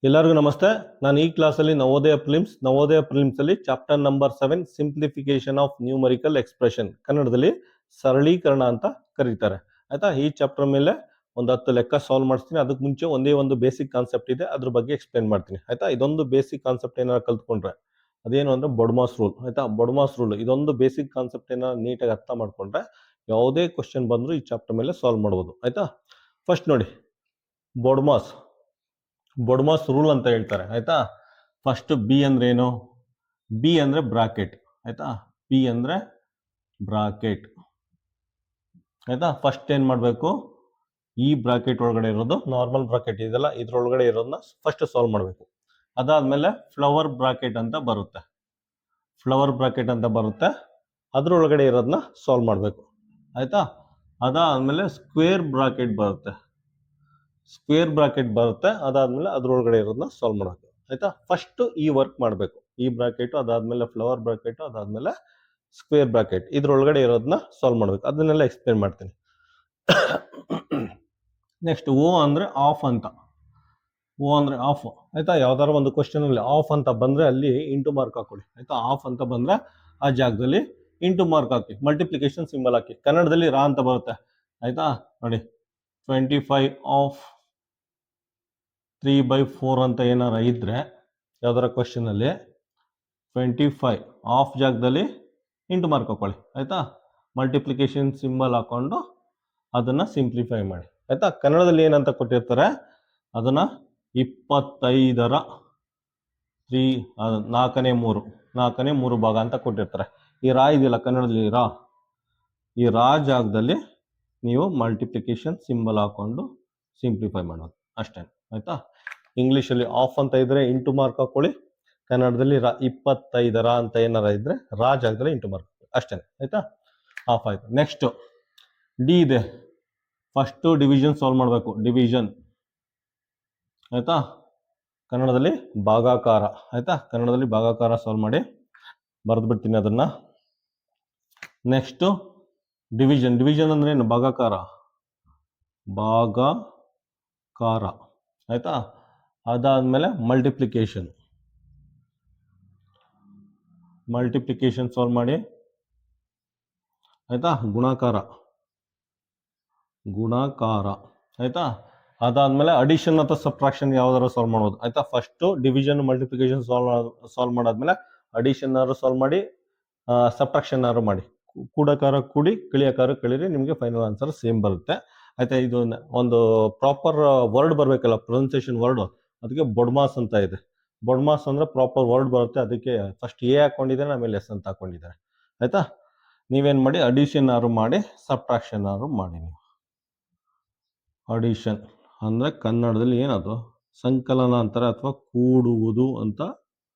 ಎಲ್ಲರಿಗೂ ನಮಸ್ತೆ. ನಾನು ಈ ಕ್ಲಾಸಲ್ಲಿ ನವೋದಯ ಪ್ರಿಲಿಮ್ಸ್ ಅಲ್ಲಿ chapter number 7 simplification of numerical expression, ಕನ್ನಡದಲ್ಲಿ ಸರಳೀಕರಣ ಅಂತ ಕರೀತಾರೆ. ಆಯ್ತಾ, ಈ ಚಾಪ್ಟರ್ ಮೇಲೆ ಒಂದು 10 ಲೆಕ್ಕ ಸಾಲ್ವ್ ಮಾಡಿಸ್ತೀನಿ. ಅದಕ್ಕೆ ಮುಂಚೆ ಒಂದೇ ಒಂದು ಬೇಸಿಕ್ ಕಾನ್ಸೆಪ್ಟ್ ಇದೆ, ಅದ್ರ ಬಗ್ಗೆ ಎಕ್ಸ್ಪ್ಲೇನ್ ಮಾಡ್ತೀನಿ. ಆಯ್ತಾ, ಇದೊಂದು ಬೇಸಿಕ್ ಕಾನ್ಸೆಪ್ಟ್ ಏನಾದ್ರು ಕಲ್ತ್ಕೊಂಡ್ರೆ ಅದೇನು ಅಂದ್ರೆ ಬೊಡ್ಮಾಸ್ ರೂಲ್. ಆಯ್ತಾ, ಬೊಡ್ಮಾಸ್ ರೂಲ್ ಇದೊಂದು ಬೇಸಿಕ್ ಕಾನ್ಸೆಪ್ಟ್ ಏನಾದ್ರು ನೀಟಾಗಿ ಅರ್ಥ ಮಾಡ್ಕೊಂಡ್ರೆ ಯಾವುದೇ ಕ್ವಶನ್ ಬಂದ್ರು ಈ ಚಾಪ್ಟರ್ ಮೇಲೆ ಸಾಲ್ವ್ ಮಾಡ್ಬೋದು. ಆಯ್ತಾ, ಫಸ್ಟ್ ನೋಡಿ, ಬೊಡ್ಮಾಸ್ ರೂಲ್ ಅಂತ ಹೇಳ್ತಾರೆ. ಆಯ್ತಾ, ಫಸ್ಟ್ ಬಿ ಅಂದ್ರೆ ಏನು? ಬಿ ಅಂದ್ರೆ ಬ್ರಾಕೆಟ್. ಆಯ್ತಾ, ಬಿ ಅಂದ್ರೆ ಬ್ರಾಕೆಟ್. ಆಯ್ತಾ, ಫಸ್ಟ್ ಏನ್ ಮಾಡ್ಬೇಕು, ಈ ಬ್ರಾಕೆಟ್ ಒಳಗಡೆ ಇರೋದು ನಾರ್ಮಲ್ ಬ್ರಾಕೆಟ್ ಇದೆಲ್ಲ, ಇದ್ರೊಳಗಡೆ ಇರೋದನ್ನ ಫಸ್ಟ್ ಸಾಲ್ವ್ ಮಾಡಬೇಕು. ಅದಾದ್ಮೇಲೆ ಫ್ಲವರ್ ಬ್ರಾಕೆಟ್ ಅಂತ ಬರುತ್ತೆ. ಅದ್ರೊಳಗಡೆ ಇರೋದನ್ನ ಸಾಲ್ವ್ ಮಾಡಬೇಕು. ಆಯ್ತಾ, ಅದಾದ್ಮೇಲೆ ಸ್ಕ್ವೇರ್ ಬ್ರಾಕೆಟ್ ಬರುತ್ತೆ. ಅದಾದ್ಮೇಲೆ ಅದ್ರೊಳಗಡೆ ಇರೋದನ್ನ ಸಾಲ್ವ್ ಮಾಡಬೇಕು. ಆಯ್ತಾ, ಫಸ್ಟ್ ಈ ವರ್ಕ್ ಮಾಡಬೇಕು. ಈ ಬ್ರಾಕೆಟ್, ಅದಾದ್ಮೇಲೆ ಫ್ಲವರ್ ಬ್ರಾಕೆಟ್, ಅದಾದ್ಮೇಲೆ ಸ್ಕ್ವೇರ್ ಬ್ರಾಕೆಟ್, ಇದ್ರೊಳಗಡೆ ಇರೋದನ್ನ ಸಾಲ್ವ್ ಮಾಡಬೇಕು. ಅದನ್ನೆಲ್ಲ ಎಕ್ಸ್ಪ್ಲೇನ್ ಮಾಡ್ತೀನಿ. ನೆಕ್ಸ್ಟ್ ಓ ಅಂದ್ರೆ ಆಫ್ ಅಂತ. ಆಯ್ತಾ, ಯಾವ್ದಾರ ಒಂದು ಕ್ವಶನ್ ಅಲ್ಲಿ ಆಫ್ ಅಂತ ಬಂದ್ರೆ ಅಲ್ಲಿ ಇಂಟು ಮಾರ್ಕ್ ಹಾಕೊಳ್ಳಿ. ಆಯ್ತಾ, ಆಫ್ ಅಂತ ಬಂದ್ರೆ ಆ ಜಾಗದಲ್ಲಿ ಇಂಟು ಮಾರ್ಕ್ ಹಾಕಿ, ಮಲ್ಟಿಪ್ಲಿಕೇಶನ್ ಸಿಂಬಲ್ ಹಾಕಿ. ಕನ್ನಡದಲ್ಲಿ ರಾ ಅಂತ ಬರುತ್ತೆ. ಆಯ್ತಾ, ನೋಡಿ 25 ಆಫ್ 3/4 ಅಂತ ಏನಾರ ಇದ್ರೆ ಯಾವ್ದಾರ ಕ್ವಶನ್ ಅಲ್ಲಿ 25 ಆಫ್ ಜಾಗದಲ್ಲಿ ಇಂಟು ಮಾರ್ಕ್ ಹಾಕೊಳ್ಳಿ. ಆಯ್ತಾ, ಮಲ್ಟಿಪ್ಲಿಕೇಶನ್ ಸಿಂಬಲ್ ಹಾಕೊಂಡು ಅದನ್ನ ಸಿಂಪ್ಲಿಫೈ ಮಾಡಿ. ಆಯ್ತಾ, ಕನ್ನಡದಲ್ಲಿ ಏನಂತ ಕೊಟ್ಟಿರ್ತಾರೆ, ಅದನ್ನ 25ರ 4/3 ಭಾಗ ಅಂತ ಕೊಟ್ಟಿರ್ತಾರೆ. ಈ ರಾ ಇದೆಯಲ್ಲ ಕನ್ನಡದಲ್ಲಿ ಈ ರಾ ಜಾಗದಲ್ಲಿ ನೀವು ಮಲ್ಟಿಪ್ಲಿಕೇಶನ್ ಸಿಂಬಲ್ ಹಾಕೊಂಡು ಸಿಂಪ್ಲಿಫೈ ಮಾಡೋದು ಅಷ್ಟೇ. ಆಯ್ತಾ, ಇಂಗ್ಲಿಷಲ್ಲಿ ಆಫ್ ಅಂತ ಇದ್ರೆ ಇಂಟು ಮಾರ್ಕ್ ಹಾಕೊಳ್ಳಿ, ಕನ್ನಡದಲ್ಲಿ 25ರ ಅಂತ ಏನಾರ ಇದ್ರೆ ರಾ ಜಾಗದಲ್ಲಿ ಇಂಟು ಮಾರ್ಕ್ ಅಷ್ಟೇ. ಆಯ್ತಾ, ಆಫ್ ಆಯ್ತು. ನೆಕ್ಸ್ಟ್ ಡಿ ಇದೆ. ಫಸ್ಟ್ ಡಿವಿಷನ್ ಸಾಲ್ವ್ ಮಾಡಬೇಕು. ಡಿವಿಷನ್, ಆಯ್ತಾ, ಕನ್ನಡದಲ್ಲಿ ಭಾಗಾಕಾರ. ಆಯ್ತಾ, ಕನ್ನಡದಲ್ಲಿ ಭಾಗಾಕಾರ ಸಾಲ್ವ್ ಮಾಡಿ, ಬರೆದು ಬಿಡ್ತೀನಿ ಅದನ್ನ. ನೆಕ್ಸ್ಟ್ ಡಿವಿಷನ್ ಅಂದ್ರೆ ಏನು? ಭಾಗಾಕಾರ. ಆಯ್ತಾ, ಅದಾದ್ಮೇಲೆ ಮಲ್ಟಿಪ್ಲಿಕೇಶನ್ ಸಾಲ್ವ್ ಮಾಡಿ. ಆಯ್ತಾ, ಗುಣಾಕಾರ. ಆಯ್ತಾ, ಅದಾದ್ಮೇಲೆ ಅಡಿಷನ್ ಅಥವಾ ಸಬ್ಟ್ರಾಕ್ಷನ್ ಯಾವ್ದಾರು ಸಾಲ್ವ್ ಮಾಡೋದು. ಆಯ್ತಾ, ಫಸ್ಟ್ ಡಿವಿಷನ್ ಮಲ್ಟಿಪ್ಲಿಕೇಶನ್ ಸಾಲ್ವ್ ಮಾಡಾದ್ಮೇಲೆ ಅಡಿಷನ್ ಸಾಲ್ವ್ ಮಾಡಿ, ಸಬ್ಟ್ರಾಕ್ಷನ್ ಮಾಡಿ. ಕೂಡಕಾರ ಕೂಡಿ, ಕಿಳಿಯಕಾರ ಕಳೀರಿ, ನಿಮಗೆ ಫೈನಲ್ ಆನ್ಸರ್ ಸೇಮ್ ಬರುತ್ತೆ. ಆಯ್ತಾ, ಇದು ಒಂದು ಪ್ರಾಪರ್ ವರ್ಡ್ ಬರ್ಬೇಕಲ್ಲ, ಪ್ರೊನೌನ್ಸಿಯೇಷನ್ ವರ್ಡ್, ಅದಕ್ಕೆ ಬೊಡ್ಮಾಸ್ ಅಂತ ಇದೆ. ಬೊಡ್ಮಾಸ್ ಅಂದ್ರೆ ಪ್ರಾಪರ್ ವರ್ಡ್ ಬರುತ್ತೆ, ಅದಕ್ಕೆ ಫಸ್ಟ್ ಎ ಹಾಕೊಂಡಿದ್ದಾರೆ, ಆಮೇಲೆ ಎಸ್ ಅಂತ ಹಾಕೊಂಡಿದ್ದಾರೆ. ಆಯ್ತಾ, ನೀವೇನ್ ಮಾಡಿ, ಅಡಿಷನ್ ಮಾಡಿ, ಸಬ್ಟ್ರಾಕ್ಷನ್ ಮಾಡಿ. ನೀವು ಅಡಿಷನ್ ಅಂದ್ರೆ ಕನ್ನಡದಲ್ಲಿ ಏನದು? ಸಂಕಲನ ಅಂತಾರೆ ಅಥವಾ ಕೂಡುವುದು ಅಂತ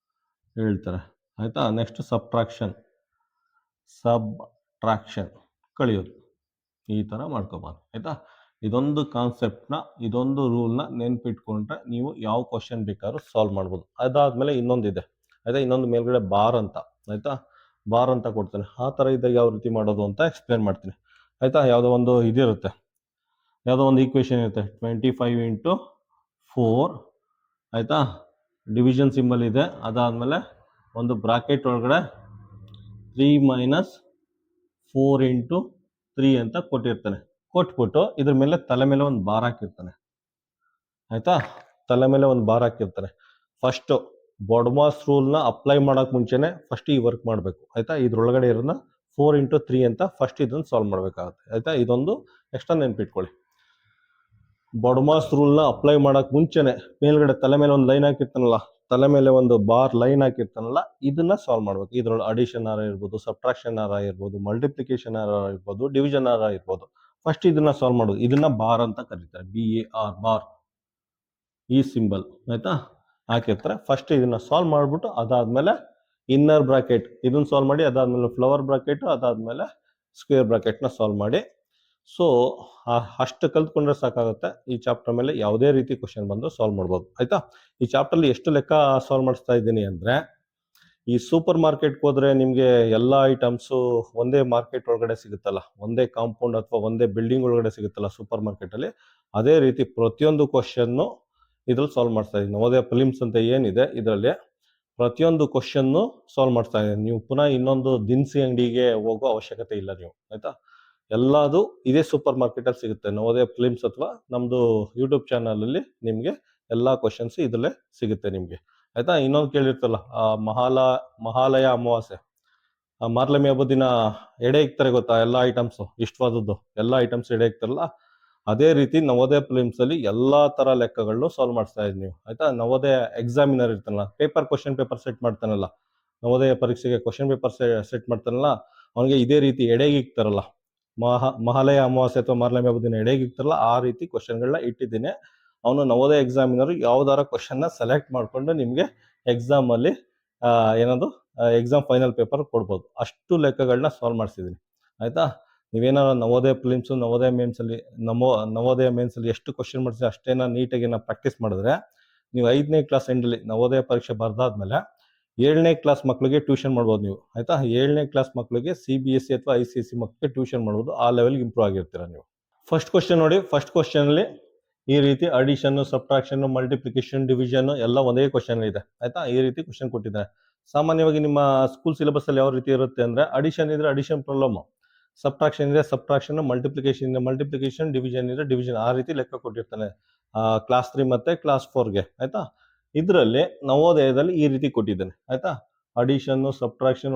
ಹೇಳ್ತಾರೆ. ಆಯ್ತಾ, ನೆಕ್ಸ್ಟ್ ಸಬ್ಟ್ರಾಕ್ಷನ್ ಕಳಿಯೋದು. ಈ ತರ ಮಾಡ್ಕೋಬಾರ್ದು. ಆಯ್ತಾ, ಇದೊಂದು ಕಾನ್ಸೆಪ್ಟ್ನ, ಇದೊಂದು ರೂಲ್ನ ನೆನ್ಪಿಟ್ಕೊಂಡ್ರೆ ನೀವು ಯಾವ ಕ್ವಶನ್ ಬೇಕಾದ್ರೂ ಸಾಲ್ವ್ ಮಾಡ್ಬೋದು. ಅದಾದ್ಮೇಲೆ ಇನ್ನೊಂದಿದೆ. ಆಯ್ತಾ, ಇನ್ನೊಂದು ಮೇಲ್ಗಡೆ ಬಾರ್ ಅಂತ. ಆಯ್ತಾ, ಬಾರ್ ಅಂತ ಕೊಡ್ತೇನೆ. ಆ ತರ ಇದ್ದಾಗ ಯಾವ ರೀತಿ ಮಾಡೋದು ಅಂತ ಎಕ್ಸ್ಪ್ಲೇನ್ ಮಾಡ್ತೀನಿ. ಆಯ್ತಾ, ಯಾವುದೋ ಒಂದು ಇದಿರುತ್ತೆ, ಯಾವುದೋ ಒಂದು ಈಕ್ವೇಶನ್ ಇರುತ್ತೆ, 25 × 4. ಆಯ್ತಾ, ಡಿವಿಷನ್ ಸಿಂಬಲ್ ಇದೆ. ಅದಾದ್ಮೇಲೆ ಒಂದು ಬ್ರಾಕೆಟ್ ಒಳಗಡೆ 3 - 4 × 3 ಅಂತ ಕೊಟ್ಬಿಟ್ಟು ಇದ್ರ ಮೇಲೆ ತಲೆ ಮೇಲೆ ಒಂದು ಬಾರ್ ಹಾಕಿರ್ತಾನೆ. ಆಯ್ತಾ, ತಲೆ ಮೇಲೆ ಒಂದು ಬಾರ್ ಹಾಕಿರ್ತಾನೆ. ಫಸ್ಟ್ ಬೊಡ್ಮಾಸ್ ರೂಲ್ನ ಅಪ್ಲೈ ಮಾಡಕ್ ಮುಂಚೆನೆ ಫಸ್ಟ್ ಈ ವರ್ಕ್ ಮಾಡಬೇಕು. ಆಯ್ತಾ, ಇದ್ರೊಳಗಡೆ ಇರೋದನ್ನ 4 × 3 ಅಂತ ಫಸ್ಟ್ ಇದನ್ನ ಸಾಲ್ವ್ ಮಾಡಬೇಕಾಗುತ್ತೆ. ಆಯ್ತಾ, ಇದೊಂದು ಎಕ್ಸ್ಟ್ರಾ ನೆನ್ಪಿಟ್ಕೊಳ್ಳಿ. ಬೊಡ್ಮಾಸ್ ರೂಲ್ನ ಅಪ್ಲೈ ಮಾಡಕ್ ಮುಂಚೆನೆ ಮೇಲ್ಗಡೆ ತಲೆ ಮೇಲೆ ಒಂದು ಲೈನ್ ಹಾಕಿರ್ತಾನಲ್ಲ, ತಲೆ ಮೇಲೆ ಒಂದು ಬಾರ್ ಲೈನ್ ಹಾಕಿರ್ತಾನಲ್ಲ, ಇದನ್ನ ಸಾಲ್ವ್ ಮಾಡ್ಬೇಕು. ಇದ್ರೊಳಗೆ ಅಡಿಷನ್ ಇರ್ಬೋದು, ಸಬ್ಟ್ರಾಕ್ಷನ್ ಇರ್ಬೋದು, ಮಲ್ಟಿಪ್ಲಿಕೇಶನ್ ಇರ್ಬೋದು, ಡಿವಿಷನ್ ಇರ್ಬೋದು. ಫಸ್ಟ್ ಇದನ್ನ ಸಾಲ್ವ್ ಮಾಡೋದು. ಇದನ್ನ ಬಾರ್ ಅಂತ ಕರೀತಾರೆ, BAR, ಬಾರ್. ಈ ಸಿಂಬಲ್ ಆಯ್ತಾ ಹಾಕಿರ್ತಾರೆ. ಫಸ್ಟ್ ಇದನ್ನ ಸಾಲ್ವ್ ಮಾಡ್ಬಿಟ್ಟು ಅದಾದ್ಮೇಲೆ ಇನ್ನರ್ ಬ್ರಾಕೆಟ್ ಇದನ್ನ ಸಾಲ್ವ್ ಮಾಡಿ, ಅದಾದ್ಮೇಲೆ ಫ್ಲವರ್ ಬ್ರಾಕೆಟ್, ಅದಾದ್ಮೇಲೆ ಸ್ಕ್ವೇರ್ ಬ್ರಾಕೆಟ್ನ ಸಾಲ್ವ್ ಮಾಡಿ. ಸೊ ಅಷ್ಟು ಕಲ್ತ್ಕೊಂಡ್ರೆ ಸಾಕಾಗುತ್ತೆ. ಈ ಚಾಪ್ಟರ್ ಮೇಲೆ ಯಾವುದೇ ರೀತಿ ಕ್ವಶನ್ ಬಂದು ಸಾಲ್ವ್ ಮಾಡ್ಬೋದು. ಆಯ್ತಾ, ಈ ಚಾಪ್ಟರ್ಲಿ ಎಷ್ಟು ಲೆಕ್ಕ ಸಾಲ್ವ್ ಮಾಡಿಸ್ತಾ ಇದ್ದೀನಿ ಅಂದ್ರೆ, ಈ ಸೂಪರ್ ಮಾರ್ಕೆಟ್ಗೆ ಹೋದ್ರೆ ನಿಮಗೆ ಎಲ್ಲ ಐಟಮ್ಸು ಒಂದೇ ಮಾರ್ಕೆಟ್ ಒಳಗಡೆ ಸಿಗುತ್ತಲ್ಲ, ಒಂದೇ ಕಾಂಪೌಂಡ್ ಅಥವಾ ಒಂದೇ ಬಿಲ್ಡಿಂಗ್ ಒಳಗಡೆ ಸಿಗುತ್ತಲ್ಲ ಸೂಪರ್ ಮಾರ್ಕೆಟ್ ಅಲ್ಲಿ, ಅದೇ ರೀತಿ ಪ್ರತಿಯೊಂದು ಕ್ವಶನ್ನು ಇದ್ರಲ್ಲಿ ಸಾಲ್ವ್ ಮಾಡ್ತಾ ಇದ್ದೀನಿ. ನವೋದಯ ಪ್ರಿಲಿಮ್ಸ್ ಅಂತ ಏನಿದೆ ಇದರಲ್ಲಿ ಪ್ರತಿಯೊಂದು ಕ್ವಶನ್ನು ಸಾಲ್ವ್ ಮಾಡ್ತಾ ಇದ್ದೀನಿ. ನೀವು ಪುನಃ ಇನ್ನೊಂದು ದಿನಸಿ ಅಂಗಡಿಗೆ ಹೋಗೋ ಅವಶ್ಯಕತೆ ಇಲ್ಲ ನೀವು, ಆಯ್ತಾ. ಎಲ್ಲದು ಇದೇ ಸೂಪರ್ ಮಾರ್ಕೆಟಲ್ಲಿ ಸಿಗುತ್ತೆ. ನವೋದಯ ಪ್ರಿಲಿಮ್ಸ್ ಅಥವಾ ನಮ್ಮದು ಯೂಟ್ಯೂಬ್ ಚಾನಲಲ್ಲಿ ನಿಮಗೆ ಎಲ್ಲ ಕ್ವಶನ್ಸ್ ಇದರಲ್ಲೇ ಸಿಗುತ್ತೆ ನಿಮಗೆ, ಆಯ್ತಾ. ಇನ್ನೊಂದು ಕೇಳಿರ್ತಲ್ಲ, ಮಹಾಲಯ ಅಮಾವಾಸ್ಯೆ, ಮಾರ್ಲಮಿ ಹಬ್ಬದ ದಿನ ಎಡೆ ಇಕ್ತಾರೆ ಗೊತ್ತಾ, ಎಲ್ಲ ಐಟಮ್ಸು ಇಷ್ಟವಾದದ್ದು ಎಲ್ಲ ಐಟಮ್ಸ್ ಎಡೆ ಇಕ್ತಾರಲ್ಲ, ಅದೇ ರೀತಿ ನವೋದಯ ಪ್ರಿಲಿಮ್ಸ್ ಅಲ್ಲಿ ಎಲ್ಲಾ ತರ ಲೆಕ್ಕಗಳನ್ನು ಸಾಲ್ವ್ ಮಾಡ್ತಾ ಇದ್ದೀವಿ ನೀವು, ಆಯ್ತಾ. ನವೋದಯ ಎಕ್ಸಾಮಿನರ್ ಇರ್ತಾನಲ್ಲ, ಕ್ವಶನ್ ಪೇಪರ್ ಸೆಟ್ ಮಾಡ್ತಾನಲ್ಲ, ನವೋದಯ ಪರೀಕ್ಷೆಗೆ ಕ್ವಶನ್ ಪೇಪರ್ ಸೆಟ್ ಮಾಡ್ತಾನಲ್ಲ, ಅವನಿಗೆ ಇದೇ ರೀತಿ ಎಡೆಗೆ ಇಕ್ತಾರಲ್ಲ, ಮಹಾಲಯ ಅಮಾವಾಸ್ಯೆ ಅಥವಾ ಮಾರ್ಲಮಿ ಹಬ್ಬದ ದಿನ ಎಡೆಗೆ ಇಕ್ತಾರಲ್ಲ, ಆ ರೀತಿ ಕ್ವಶನ್ಗಳನ್ನ ಇಟ್ಟಿದ್ದೀನಿ. ಅವನು ನವೋದಯ ಎಕ್ಸಾಮಿನರ್ ಯಾವ್ದಾರ ಕ್ವಶನ್ನ ಸೆಲೆಕ್ಟ್ ಮಾಡ್ಕೊಂಡು ನಿಮಗೆ ಎಕ್ಸಾಮ್ ಅಲ್ಲಿ ಏನದು ಎಕ್ಸಾಮ್ ಫೈನಲ್ ಪೇಪರ್ ಕೊಡ್ಬೋದು. ಅಷ್ಟು ಲೆಕ್ಕಗಳನ್ನ ಸಾಲ್ವ್ ಮಾಡಿಸಿದ್ದೀನಿ, ಆಯ್ತಾ. ನೀವೇನಾರ ನವೋದಯ ಪ್ರಿಲಿಮ್ಸ್, ನವೋದಯ ಮೇನ್ಸಲ್ಲಿ ನವೋದಯ ಮೇನ್ಸಲ್ಲಿ ಎಷ್ಟು ಕ್ವಶನ್ ಮಾಡಿಸಿ ಅಷ್ಟೇನ ನೀಟಾಗಿ ಪ್ರಾಕ್ಟೀಸ್ ಮಾಡಿದ್ರೆ ನೀವು 5ನೇ ಕ್ಲಾಸ್ ಎಂಡಲ್ಲಿ ನವೋದಯ ಪರೀಕ್ಷೆ ಬರ್ದಾದ್ಮೇಲೆ 7ನೇ ಕ್ಲಾಸ್ ಮಕ್ಕಳಿಗೆ ಟ್ಯೂಷನ್ ಮಾಡ್ಬೋದು ನೀವು, ಆಯ್ತಾ. 7ನೇ ಕ್ಲಾಸ್ ಮಕ್ಕಳಿಗೆ CBSE ಅಥವಾ ICSE ಮಕ್ಕಳಿಗೆ ಟ್ಯೂಷನ್ ಮಾಡ್ಬೋದು. ಆ ಲೆವೆಲ್ಗೆ ಇಂಪ್ರೂವ್ ಆಗಿರ್ತೀರ ನೀವು. ಫಸ್ಟ್ ಕ್ವಶನ್ ನೋಡಿ, ಫಸ್ಟ್ ಕ್ವಶನ್ ಅಲ್ಲಿ ಈ ರೀತಿ ಅಡಿಷನ್, ಸಬ್ಟ್ರಾಕ್ಷನ್, ಮಲ್ಟಿಪ್ಲಿಕೇಶನ್, ಡಿವಿಷನ್ ಎಲ್ಲ ಒಂದೇ ಕ್ವಶನ್ ಇದೆ, ಆಯ್ತಾ. ಈ ರೀತಿ ಕ್ವಶನ್ ಕೊಟ್ಟಿದ್ದಾರೆ. ಸಾಮಾನ್ಯವಾಗಿ ನಿಮ್ಮ ಸ್ಕೂಲ್ ಸಿಲೆಬಸ್ ಅಲ್ಲಿ ಯಾವ ರೀತಿ ಇರುತ್ತೆ ಅಂದ್ರೆ, ಅಡಿಷನ್ ಇದ್ರೆ ಅಡಿಷನ್ ಪ್ರಾಬ್ಲಮ್, ಸಬ್ಟ್ರಾಕ್ಷನ್ ಇದೆ ಸಬ್ಟ್ರಾಕ್ಷನ್, ಮಲ್ಟಿಪ್ಲಿಕೇಶನ್ ಇದೆ ಮಲ್ಟಿಪ್ಲಿಕೇಶನ್, ಡಿವಿಷನ್ ಇದೆ ಡಿವಿಷನ್, ಆ ರೀತಿ ಲೆಕ್ಕ ಕೊಟ್ಟಿರ್ತಾನೆ ಕ್ಲಾಸ್ 3 ಮತ್ತೆ ಕ್ಲಾಸ್ 4ಗೆ, ಆಯ್ತಾ. ಇದರಲ್ಲಿ ನವೋದಯದಲ್ಲಿ ಈ ರೀತಿ ಕೊಟ್ಟಿದ್ದಾನೆ, ಆಯ್ತಾ. ಅಡಿಷನ್, ಸಬ್ಟ್ರಾಕ್ಷನ್,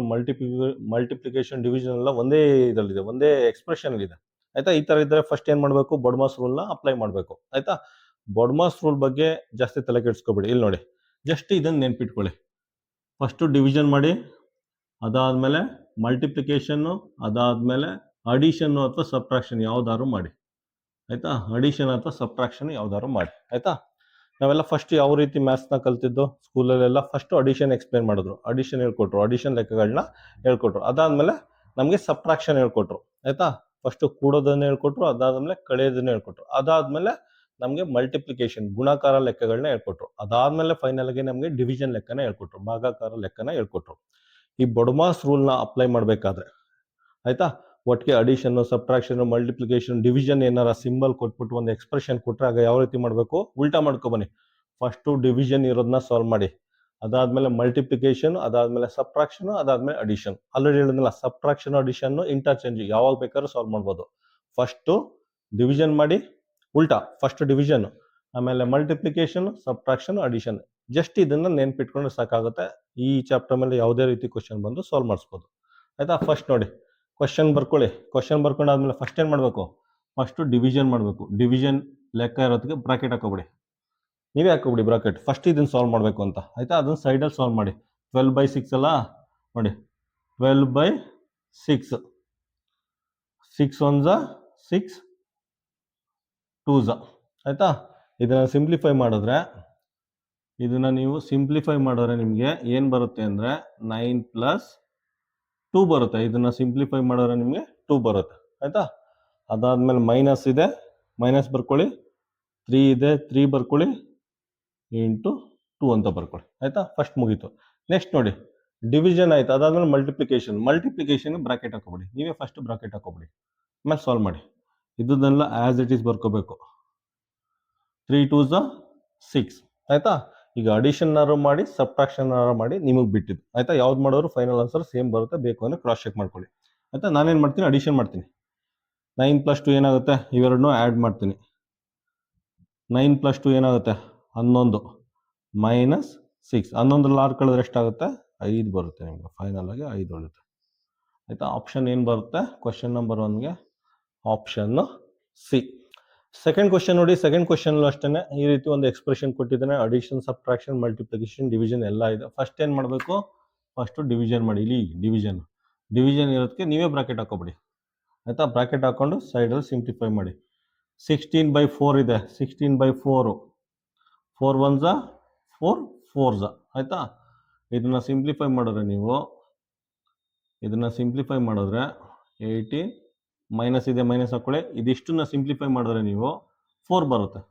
ಮಲ್ಟಿಪ್ಲಿಕೇಶನ್, ಡಿವಿಷನ್ ಎಲ್ಲ ಒಂದೇ ಇದರಲ್ಲಿದೆ, ಒಂದೇ ಎಕ್ಸ್ಪ್ರೆಷನ್ ಇದೆ, ಆಯ್ತಾ. ಈ ತರ ಇದ್ರೆ ಫಸ್ಟ್ ಏನ್ ಮಾಡ್ಬೇಕು, ಬೊಡ್ಮಾಸ್ ರೂಲ್ ನ ಅಪ್ಲೈ ಮಾಡ್ಬೇಕು, ಆಯ್ತಾ. ಬೊಡ್ಮಾಸ್ ರೂಲ್ ಬಗ್ಗೆ ಜಾಸ್ತಿ ತಲೆ ಕೆಡಿಸ್ಕೊಬೇಡಿ. ಇಲ್ಲಿ ನೋಡಿ, ಜಸ್ಟ್ ಇದನ್ನ ನೆನ್ಪಿಟ್ಕೊಳ್ಳಿ. ಫಸ್ಟ್ ಡಿವಿಷನ್ ಮಾಡಿ, ಅದಾದ್ಮೇಲೆ ಮಲ್ಟಿಪ್ಲಿಕೇಶನ್, ಅದಾದ್ಮೇಲೆ ಅಡಿಷನ್ ಅಥವಾ ಸಬ್ಟ್ರಾಕ್ಷನ್ ಯಾವ್ದಾದ್ರು ಮಾಡಿ, ಆಯ್ತಾ. ಅಡಿಷನ್ ಅಥವಾ ಸಬ್ಟ್ರಾಕ್ಷನ್ ಯಾವ್ದಾದ್ರು ಮಾಡಿ, ಆಯ್ತಾ. ನಾವೆಲ್ಲ ಫಸ್ಟ್ ಯಾವ ರೀತಿ ಮ್ಯಾಥ್ಸ್ ನ ಕಲ್ತಿದ್ದು ಸ್ಕೂಲಲ್ಲೆಲ್ಲ, ಫಸ್ಟ್ ಅಡಿಷನ್ ಎಕ್ಸ್ಪ್ಲೇನ್ ಮಾಡಿದ್ರು, ಅಡಿಷನ್ ಹೇಳ್ಕೊಟ್ರು, ಅಡಿಷನ್ ಲೆಕ್ಕಗಳನ್ನ ಹೇಳ್ಕೊಟ್ರು. ಅದಾದ್ಮೇಲೆ ನಮಗೆ ಸಬ್ಟ್ರಾಕ್ಷನ್ ಹೇಳ್ಕೊಟ್ರು, ಆಯ್ತಾ. ಫಸ್ಟ್ ಕೂಡೋದನ್ನ ಹೇಳ್ಕೊಟ್ರು, ಅದಾದ್ಮೇಲೆ ಕಳೆಯೋದನ್ನ ಹೇಳ್ಕೊಟ್ರು, ಅದಾದ್ಮೇಲೆ ನಮಗೆ ಮಲ್ಟಿಪ್ಲಿಕೇಶನ್ ಗುಣಾಕಾರ ಲೆಕ್ಕಗಳನ್ನ ಹೇಳ್ಕೊಟ್ರು, ಅದಾದ್ಮೇಲೆ ಫೈನಲ್ ಆಗಿ ನಮಗೆ ಡಿವಿಷನ್ ಲೆಕ್ಕನ ಹೇಳ್ಕೊಟ್ರು, ಭಾಗಾಕಾರ ಲೆಕ್ಕನ ಹೇಳ್ಕೊಟ್ರು. ಈ ಬೊಡ್ಮಾಸ್ ರೂಲ್ ನ ಅಪ್ಲೈ ಮಾಡ್ಬೇಕಾದ್ರೆ, ಆಯ್ತಾ, ಒಟ್ಟಿಗೆ ಅಡಿಷನ್, ಸಬ್ಟ್ರಾಕ್ಷನ್, ಮಲ್ಟಿಪ್ಲಿಕೇಶನ್, ಡಿವಿಷನ್ ಏನಾರ ಸಿಂಬಲ್ ಕೊಟ್ಬಿಟ್ಟು ಒಂದು ಎಕ್ಸ್ಪ್ರೆಷನ್ ಕೊಟ್ರೆ ಆಗ ಯಾವ ರೀತಿ ಮಾಡಬೇಕು, ಉಲ್ಟಾ ಮಾಡ್ಕೊ ಬನ್ನಿ. ಫಸ್ಟ್ ಡಿವಿಷನ್ ಇರೋದನ್ನ ಸಾಲ್ವ್ ಮಾಡಿ, ಅದಾದ್ಮೇಲೆ ಮಲ್ಟಿಪ್ಲಿಕೇಶನ್, ಅದಾದ್ಮೇಲೆ ಸಬ್ಟ್ರಾಕ್ಷನ್, ಅದಾದ್ಮೇಲೆ ಅಡಿಷನ್. ಆಲ್ರೆಡಿ ಹೇಳಿದ್ನಲ್ಲ, ಸಬ್ಟ್ರಾಕ್ಷನ್ ಅಡಿಷನ್ ಇಂಟರ್ಚೇಂಜ್ ಯಾವಾಗ ಬೇಕಾದ್ರೂ ಸಾಲ್ವ್ ಮಾಡ್ಬೋದು. ಫಸ್ಟ್ ಡಿವಿಷನ್ ಮಾಡಿ, ಉಲ್ಟಾ ಫಸ್ಟ್ ಡಿವಿಷನ್, ಆಮೇಲೆ ಮಲ್ಟಿಪ್ಲಿಕೇಶನ್, ಸಬ್ಟ್ರಾಕ್ಷನ್, ಅಡಿಷನ್. ಜಸ್ಟ್ ಇದನ್ನ ನೆನ್ಪಿಟ್ಕೊಂಡ್ರೆ ಸಾಕಾಗುತ್ತೆ. ಈ ಚಾಪ್ಟರ್ ಮೇಲೆ ಯಾವುದೇ ರೀತಿ ಕ್ವಶನ್ ಬಂದು ಸಾಲ್ವ್ ಮಾಡಿಸ್ಬೋದು, ಆಯ್ತಾ. ಫಸ್ಟ್ ನೋಡಿ, ಕ್ವಶನ್ ಬರ್ಕೊಳ್ಳಿ. ಕ್ವಶನ್ ಬರ್ಕೊಂಡಾದ್ಮೇಲೆ ಫಸ್ಟ್ ಏನ್ ಮಾಡ್ಬೇಕು, ಫಸ್ಟ್ ಡಿವಿಷನ್ ಮಾಡಬೇಕು. ಡಿವಿಷನ್ ಲೆಕ್ಕ ಇರೋದಕ್ಕೆ ಬ್ರಾಕೆಟ್ ಹಾಕೋಬಿಡಿ, ನೀವೇ ಹಾಕೋಬಿಡಿ ಬ್ರಾಕೆಟ್. ಫಸ್ಟ್ ಇದನ್ನ ಸಾಲ್ವ್ ಮಾಡಬೇಕು ಅಂತ, ಆಯ್ತಾ. ಅದನ್ನ ಸೈಡಲ್ಲಿ ಸಾಲ್ವ್ ಮಾಡಿ. 12/6 ಅಲ್ಲ ನೋಡಿ, 12/6, 6 1s 6 2s, ಆಯ್ತಾ. ಇದನ್ನ ಸಿಂಪ್ಲಿಫೈ ಮಾಡಿದ್ರೆ, ನಿಮಗೆ ಏನ್ ಬರುತ್ತೆ ಅಂದ್ರೆ 9 + 2 ಬರುತ್ತೆ. ಇದನ್ನ ಸಿಂಪ್ಲಿಫೈ ಮಾಡಿದ್ರೆ ನಿಮಗೆ 2 ಬರುತ್ತೆ, ಆಯ್ತಾ. ಅದಾದ್ಮೇಲೆ ಮೈನಸ್ ಇದೆ, ಮೈನಸ್ ಬರ್ಕೊಳ್ಳಿ. 3 ಇದೆ, 3 ಬರ್ಕೊಳ್ಳಿ, ಇಂಟು 2 ಅಂತ ಬರ್ಕೊಳ್ಳಿ, ಆಯ್ತಾ. ಫಸ್ಟ್ ಮುಗೀತು. ನೆಕ್ಸ್ಟ್ ನೋಡಿ, ಡಿವಿಷನ್ ಆಯ್ತು, ಅದಾದ್ಮೇಲೆ ಮಲ್ಟಿಪ್ಲಿಕೇಶನ್ ಬ್ರಾಕೆಟ್ ಹಾಕೋಬಿಡಿ. ನೀವೇ ಫಸ್ಟ್ ಬ್ರಾಕೆಟ್ ಹಾಕೋಬಿಡಿ, ಆಮೇಲೆ ಸಾಲ್ವ್ ಮಾಡಿ. ಇದನ್ನೆಲ್ಲ ಆಸ್ ಇಟ್ ಈಸ್ ಬರ್ಕೋಬೇಕು. 3 2s 6, ಆಯ್ತಾ. ಈಗ ಅಡಿಷನ್ ಮಾಡಿ, ಸಬ್ಟ್ರಾಕ್ಷನ್ ಮಾಡಿ, ನಿಮಗೆ ಬಿಟ್ಟಿದ್ದು, ಆಯ್ತಾ. ಯಾವ್ದು ಮಾಡೋರು ಫೈನಲ್ ಆನ್ಸರ್ ಸೇಮ್ ಬರುತ್ತೆ, ಬೇಕು ಅಂದ್ರೆ ಕ್ರಾಸ್ ಚೆಕ್ ಮಾಡ್ಕೊಳ್ಳಿ, ಆಯ್ತಾ. ನಾನೇನು ಮಾಡ್ತೀನಿ, ಅಡಿಷನ್ ಮಾಡ್ತೀನಿ. 9 + 2 ಏನಾಗುತ್ತೆ, ಇವೆರಡನ್ನೂ ಆ್ಯಡ್ ಮಾಡ್ತೀನಿ. 9 + 2 ಏನಾಗುತ್ತೆ, 11 -6. 11ರಲ್ಲಿ 6 ಕಳೆದ್ರೆ ಎಷ್ಟಾಗುತ್ತೆ, 5 ಬರುತ್ತೆ. ನಿಮಗೆ ಫೈನಲ್ ಆಗಿ 5 ಉಳಿಯುತ್ತೆ, ಆಯ್ತಾ. ಆಪ್ಷನ್ ಏನು ಬರುತ್ತೆ, ಕ್ವಶನ್ ನಂಬರ್ 1ಗೆ ಆಪ್ಷನ್ ಸಿ. ಸೆಕೆಂಡ್ ಕ್ವಶನ್ ನೋಡಿ, ಸೆಕೆಂಡ್ ಕ್ವಶನ್ ಅಷ್ಟೇ ಈ ರೀತಿ ಒಂದು ಎಕ್ಸ್ಪ್ರೆಷನ್ ಕೊಟ್ಟಿದ್ದಾನೆ. ಅಡಿಷನ್, ಸಬ್ಟ್ರಾಕ್ಷನ್, ಮಲ್ಟಿಪ್ಲಿಕೇಶನ್, ಡಿವಿಷನ್ ಎಲ್ಲ ಇದೆ. ಫಸ್ಟ್ ಏನು ಮಾಡಬೇಕು, ಫಸ್ಟ್ ಡಿವಿಷನ್ ಮಾಡಿ. ಇಲ್ಲಿ ಡಿವಿಷನ್ ಇರೋದಕ್ಕೆ ನೀವೇ ಬ್ರಾಕೆಟ್ ಹಾಕೋಬಿಡಿ, ಆಯ್ತಾ. ಬ್ರಾಕೆಟ್ ಹಾಕೊಂಡು ಸೈಡಲ್ಲಿ ಸಿಂಪ್ಲಿಫೈ ಮಾಡಿ. 16/4 ಇದೆ, 16/4, 4 1s 4 4s, ಆಯ್ತಾ. ಇದನ್ನ ಸಿಂಪ್ಲಿಫೈ ಮಾಡಿದ್ರೆ 18, ಮೈನಸ್ ಇದೆ, ಮೈನಸ್ ಹಾಕೊಳ್ಳಿ. ಇದಿಷ್ಟನ್ನ ಸಿಂಪ್ಲಿಫೈ ಮಾಡಿದ್ರೆ ನೀವು 4 ಬರುತ್ತೆ,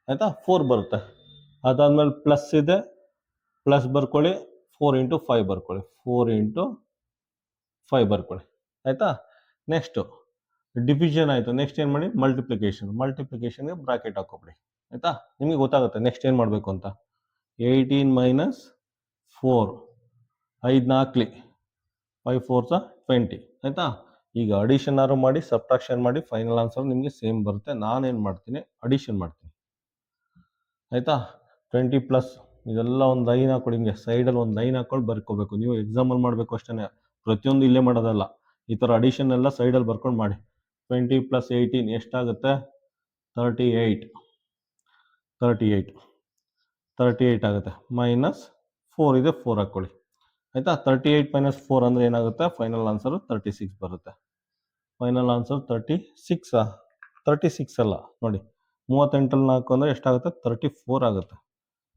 ಆಯ್ತಾ. 4 ಬರುತ್ತೆ. ಅದಾದ್ಮೇಲೆ ಪ್ಲಸ್ ಇದೆ, ಪ್ಲಸ್ ಬರ್ಕೊಳ್ಳಿ. 4 × 5 ಬರ್ಕೊಳ್ಳಿ, 4 × 5 ಬರ್ಕೊಳ್ಳಿ, ಆಯ್ತಾ. ನೆಕ್ಸ್ಟ್ ಡಿವಿಷನ್ ಆಯಿತು. ನೆಕ್ಸ್ಟ್ ಏನು ಮಾಡಿ, ಮಲ್ಟಿಪ್ಲಿಕೇಶನ್ಗೆ ಬ್ರಾಕೆಟ್ ಹಾಕೋಬಿಡಿ, ಆಯಿತಾ. ನಿಮಗೆ ಗೊತ್ತಾಗುತ್ತೆ ನೆಕ್ಸ್ಟ್ ಏನು ಮಾಡಬೇಕು ಅಂತ. 18 ಮೈನಸ್ 4 5 4 5 4 20 ಆಯಿತಾ. ಈಗ ಅಡಿಷನ್ ಆರು ಮಾಡಿ ಸಬ್ಟ್ರಾಕ್ಷನ್ ಮಾಡಿ ಫೈನಲ್ ಆನ್ಸರ್ ನಿಮಗೆ ಸೇಮ್ ಬರುತ್ತೆ. ನಾನೇನು ಮಾಡ್ತೀನಿ, ಅಡಿಷನ್ ಮಾಡ್ತೀನಿ ಆಯಿತಾ. 20 ಪ್ಲಸ್ ಇದೆಲ್ಲ ಒಂದು ಲೈನ್ ಹಾಕೊಳ್ಳಿ, ಹಿಂಗೆ ಸೈಡಲ್ಲಿ ಒಂದು ಲೈನ್ ಹಾಕೊಂಡು ಬರ್ಕೋಬೇಕು. ನೀವು ಎಕ್ಸಾಮಲ್ಲಿ ಮಾಡಬೇಕು ಅಷ್ಟೇ, ಪ್ರತಿಯೊಂದು ಇಲ್ಲೇ ಮಾಡೋದಲ್ಲ. ಈ ಥರ ಅಡಿಷನ್ ಎಲ್ಲ ಸೈಡಲ್ಲಿ ಬರ್ಕೊಂಡು ಮಾಡಿ. 20 ಪ್ಲಸ್ 18 ಎಷ್ಟಾಗುತ್ತೆ? 38 ಆಗುತ್ತೆ. ಮೈನಸ್ 4 ಇದೆ, 4 ಹಾಕ್ಕೊಳ್ಳಿ ಆಯಿತಾ. 38 ಮೈನಸ್ 4 ಅಂದರೆ ಏನಾಗುತ್ತೆ? ಫೈನಲ್ ಆನ್ಸರು 36 ಬರುತ್ತೆ. ಫೈನಲ್ ಆನ್ಸರ್ 36 ಅಲ್ಲ ನೋಡಿ, 38 4 ಅಂದರೆ ಎಷ್ಟಾಗುತ್ತೆ? 34 ಆಗುತ್ತೆ.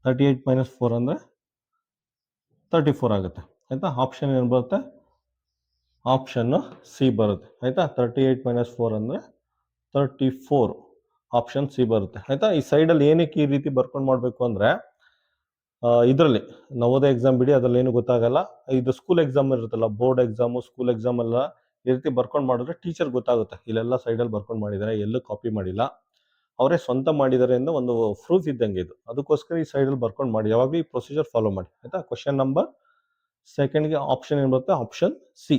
38 ಮೈನಸ್ 4 ಅಂದರೆ 34 ಆಗುತ್ತೆ ಆಯಿತಾ. ಆಪ್ಷನ್ ಏನು ಬರುತ್ತೆ? ಆಪ್ಷನ್ನು ಸಿ ಬರುತ್ತೆ ಆಯಿತಾ. 38 ಮೈನಸ್ 4 ಅಂದರೆ 34, ಆಪ್ಷನ್ ಸಿ ಬರುತ್ತೆ ಆಯಿತಾ. ಈ ಸೈಡಲ್ಲಿ ಏನಕ್ಕೆ ಈ ರೀತಿ ಬರ್ಕೊಂಡು ಮಾಡಬೇಕು ಅಂದರೆ, ಇದರಲ್ಲಿ ನವೋದಯ ಎಕ್ಸಾಮ್ ಬಿಡಿ, ಅದರಲ್ಲಿ ಏನು ಗೊತ್ತಾಗಲ್ಲ. ಇದು ಸ್ಕೂಲ್ ಎಕ್ಸಾಮ್ ಇರುತ್ತಲ್ಲ, ಬೋರ್ಡ್ ಎಕ್ಸಾಮು, ಸ್ಕೂಲ್ ಎಕ್ಸಾಮ್ ಎಲ್ಲ ಈ ರೀತಿ ಬರ್ಕೊಂಡು ಮಾಡಿದ್ರೆ ಟೀಚರ್ ಗೊತ್ತಾಗುತ್ತೆ, ಇಲ್ಲೆಲ್ಲ ಸೈಡಲ್ಲಿ ಬರ್ಕೊಂಡು ಮಾಡಿದ್ದಾರೆ, ಎಲ್ಲೂ ಕಾಪಿ ಮಾಡಿಲ್ಲ, ಅವರೇ ಸ್ವಂತ ಮಾಡಿದ್ದಾರೆ ಅಂತ ಒಂದು ಪ್ರೂಫ್ ಇದ್ದಂಗೆ ಇದು. ಅದಕ್ಕೋಸ್ಕರ ಈ ಸೈಡಲ್ಲಿ ಬರ್ಕೊಂಡು ಮಾಡಿ, ಯಾವಾಗಲೂ ಈ ಪ್ರೊಸೀಜರ್ ಫಾಲೋ ಮಾಡಿ ಆಯಿತಾ. ಕ್ವಶನ್ ನಂಬರ್ ಸೆಕೆಂಡ್ಗೆ ಆಪ್ಷನ್ ಏನು ಬರುತ್ತೆ? Option C.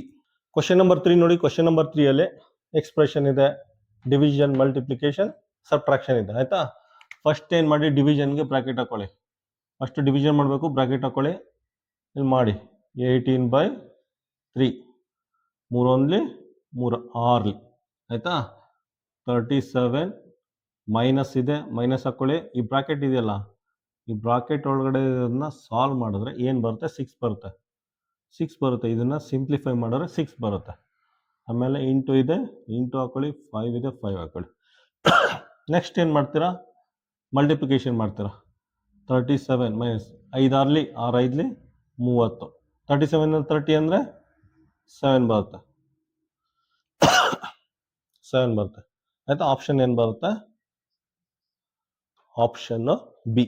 ಕ್ವಶನ್ ನಂಬರ್ 3 ನೋಡಿ. ಕ್ವಶನ್ ನಂಬರ್ 3 ಎಕ್ಸ್ಪ್ರೆಷನ್ ಇದೆ, ಡಿವಿಷನ್, ಮಲ್ಟಿಪ್ಲಿಕೇಶನ್, ಸಬ್ಟ್ರಾಕ್ಷನ್ ಇದೆ ಆಯಿತಾ. ಫಸ್ಟ್ ಏನು ಮಾಡಿ, ಡಿವಿಷನ್ಗೆ ಬ್ರಾಕೆಟ್ ಹಾಕೊಳ್ಳಿ. ಫಸ್ಟ್ ಡಿವಿಷನ್ ಮಾಡಬೇಕು, ಬ್ರಾಕೆಟ್ ಹಾಕೊಳ್ಳಿ, ಇಲ್ಲಿ ಮಾಡಿ. 18/3 3 1 3 6 ಆಯಿತಾ. 37 ಮೈನಸ್ ಇದೆ, ಮೈನಸ್ ಹಾಕ್ಕೊಳ್ಳಿ. ಈ ಬ್ರಾಕೆಟ್ ಇದೆಯಲ್ಲ, ಈ ಬ್ರಾಕೆಟ್ ಒಳಗಡೆ ಇದನ್ನ ಸಾಲ್ವ್ ಮಾಡಿದ್ರೆ ಏನು ಬರುತ್ತೆ? 6 ಬರುತ್ತೆ. 6 ಬರುತ್ತೆ. ಇದನ್ನು ಸಿಂಪ್ಲಿಫೈ ಮಾಡಿದ್ರೆ 6 ಬರುತ್ತೆ. ಆಮೇಲೆ ಇಂಟು ಇದೆ, ಇಂಟು ಹಾಕ್ಕೊಳ್ಳಿ. 5 ಇದೆ, 5 ಹಾಕ್ಕೊಳ್ಳಿ. ನೆಕ್ಸ್ಟ್ ಏನು ಮಾಡ್ತೀರಾ? ಮಲ್ಟಿಪ್ಲಿಕೇಶನ್ ಮಾಡ್ತೀರಾ. 37 ಮೈನಸ್ 5 6 6 5 30. 37 30 ಅಂದರೆ 7 ಬರುತ್ತೆ. 7 ಬರುತ್ತೆ ಆಯಿತಾ. ಆಪ್ಷನ್ ಏನು ಬರುತ್ತೆ? Option B.